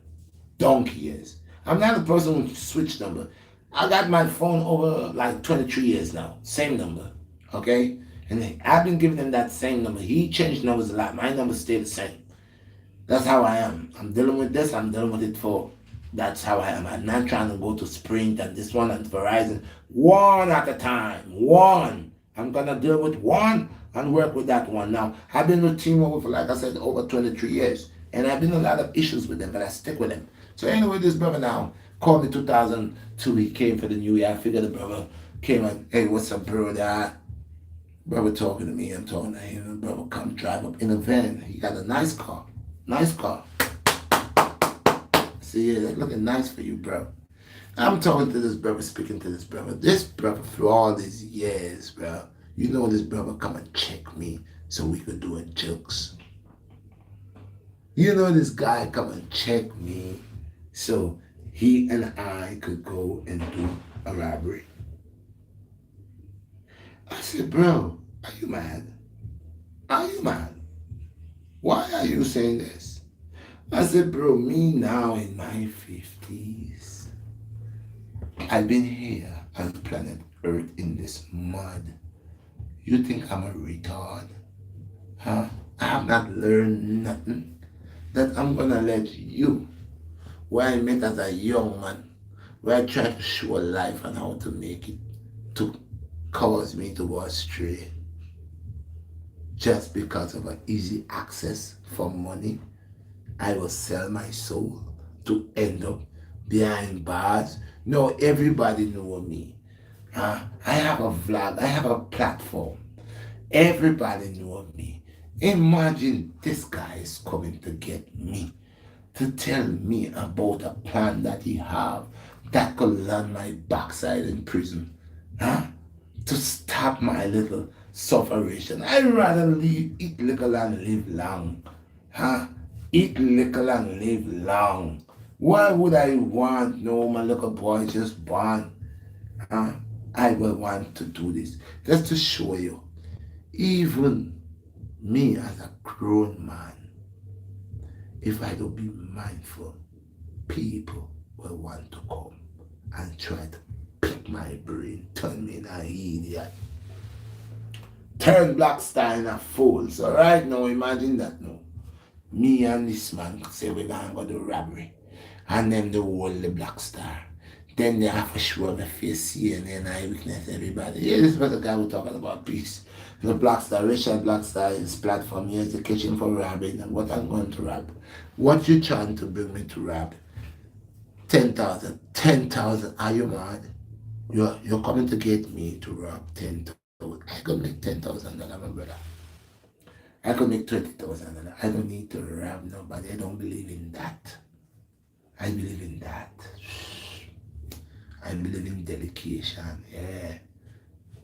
donkey years. I'm not a person who switch number. I got my phone over like 23 years now. Same number. Okay? And I've been giving him that same number. He changed numbers a lot. My number stayed the same. That's how I am. I'm dealing with this. I'm dealing with it for. That's how I am. I'm not trying to go to Sprint and this one and Verizon. One at a time. One. I'm going to deal with one and work with that one. Now, I've been with T-Mobile for, like I said, over 23 years. And I've been a lot of issues with them, but I stick with them. So anyway, this brother now called me 2002. He came for the new year. I figured the brother came and, hey, what's up, bro? That brother talking to me. I'm talking to him. The brother come drive up in a van. He got a nice car. Nice car. I said, yeah, they're looking nice for you, bro. I'm talking to this brother, speaking to this brother. This brother, through all these years, bro, this brother come and check me so we could do a jokes. This guy come and check me so he and I could go and do a robbery. I said, bro, are you mad? Are you mad? Why are you saying this? I said, bro, me now in my 50s, I've been here on planet Earth in this mud. You think I'm a retard? Huh? I have not learned nothing. That I'm gonna let you, where I met as a young man, where I tried to show life and how to make it, to cause me to go astray. Just because of an easy access for money, I will sell my soul to end up behind bars. No, everybody know me. I have a vlog, I have a platform. Everybody know me. Imagine this guy is coming to get me, to tell me about a plan that he have that could land my backside in prison. Huh? To stop my little sufferation. I'd rather eat little and live long. Huh? Eat little and live long. Why would I want, no, my little boy just born? Huh? I will want to do this. Just to show you, even me as a grown man, if I don't be mindful, people will want to come and try to pick my brain, turn me in an idiot, turn BlackStar in a fool. So right now, imagine that now. Me and this man say we're gonna go do robbery. And then they hold the BlackStar. Then they have to show the face CNN, eyewitness, everybody. Yeah, this was the guy we're talking about peace. The BlackStar Redshot, BlackStar is platform. Here's the kitchen for robbing and what I'm going to rob. What you trying to bring me to rob? 10,000. 10,000. Are you mad? You're coming to get me to rob 10,000. I could make $10,000, my brother. I could make $20,000. I don't need to rob nobody. I don't believe in that. I believe in that. I believe in dedication. Yeah.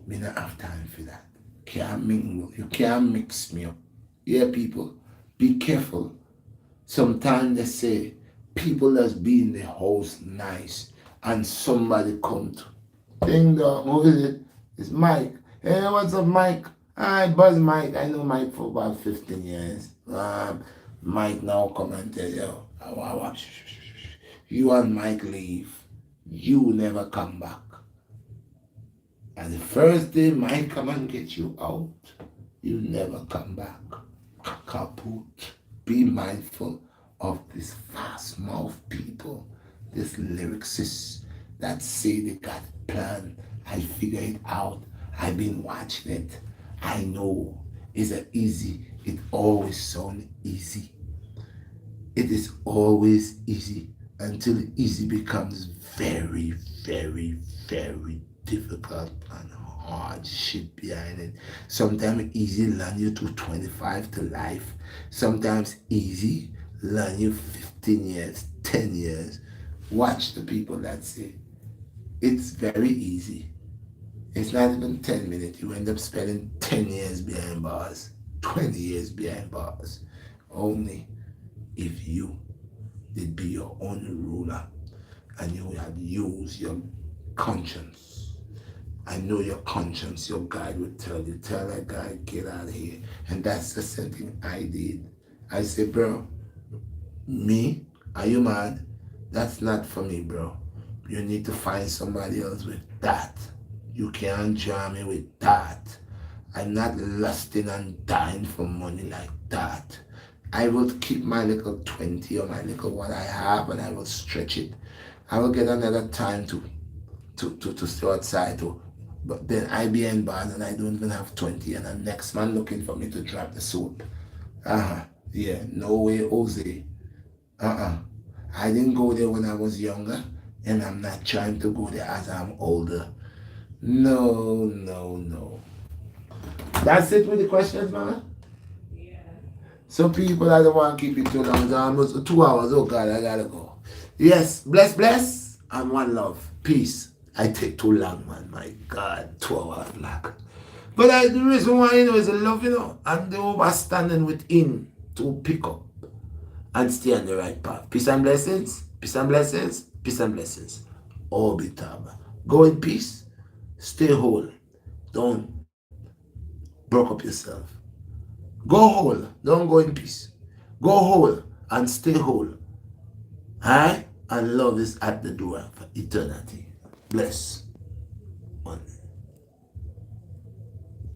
Me not have time for that. You can't mix me up. Yeah, people, be careful. Sometimes they say people that's be in the house nice and somebody come Ding dong, who is it? It's Mike. Hey, what's up, Mike? Hi, Buzz Mike. I know Mike for about 15 years. Mike now come and tell you, you and Mike leave. You never come back. And the first day Mike come and get you out, you never come back. Kaput. Be mindful of this fast mouth people, this lyricists that say they got a plan. I figure it out. I've been watching it. I know. It's a easy. It always sounds easy. It is always easy until easy becomes very, very, very difficult and hard shit behind it. Sometimes easy land you to 25 to life. Sometimes easy land you 15 years, 10 years. Watch the people that say it's very easy. It's not even 10 minutes. You end up spending 10 years behind bars, 20 years behind bars. Only if you did be your own ruler and you had used your conscience. I know your conscience, your guide would tell you, tell that guy, get out of here. And that's the same thing I did. I said, bro, me? Are you mad? That's not for me, bro. You need to find somebody else with that. You can't jam me with that. I'm not lusting and dying for money like that. I will keep my little 20 or my little what I have and I will stretch it. I will get another time to stay outside too. But then I be in bars and I don't even have 20 and the next man looking for me to drop the soap. Yeah, no way, Jose. I didn't go there when I was younger and I'm not trying to go there as I'm older. No, no, no. That's it with the questions, man. Yeah. Some people I don't want to keep it too long. It's almost 2 hours. Oh God, I gotta go. Yes, bless, and one love. Peace. I take too long, man. My God, 2 hours black. But the reason why, is the love, and the overstanding within to pick up and stay on the right path. Peace and blessings. Peace and blessings. Peace and blessings. All be time. Go in peace. Stay whole. Don't broke up yourself. Go whole. Don't go in peace. Go whole and stay whole. Alright? And love is at the door for eternity. Bless. One.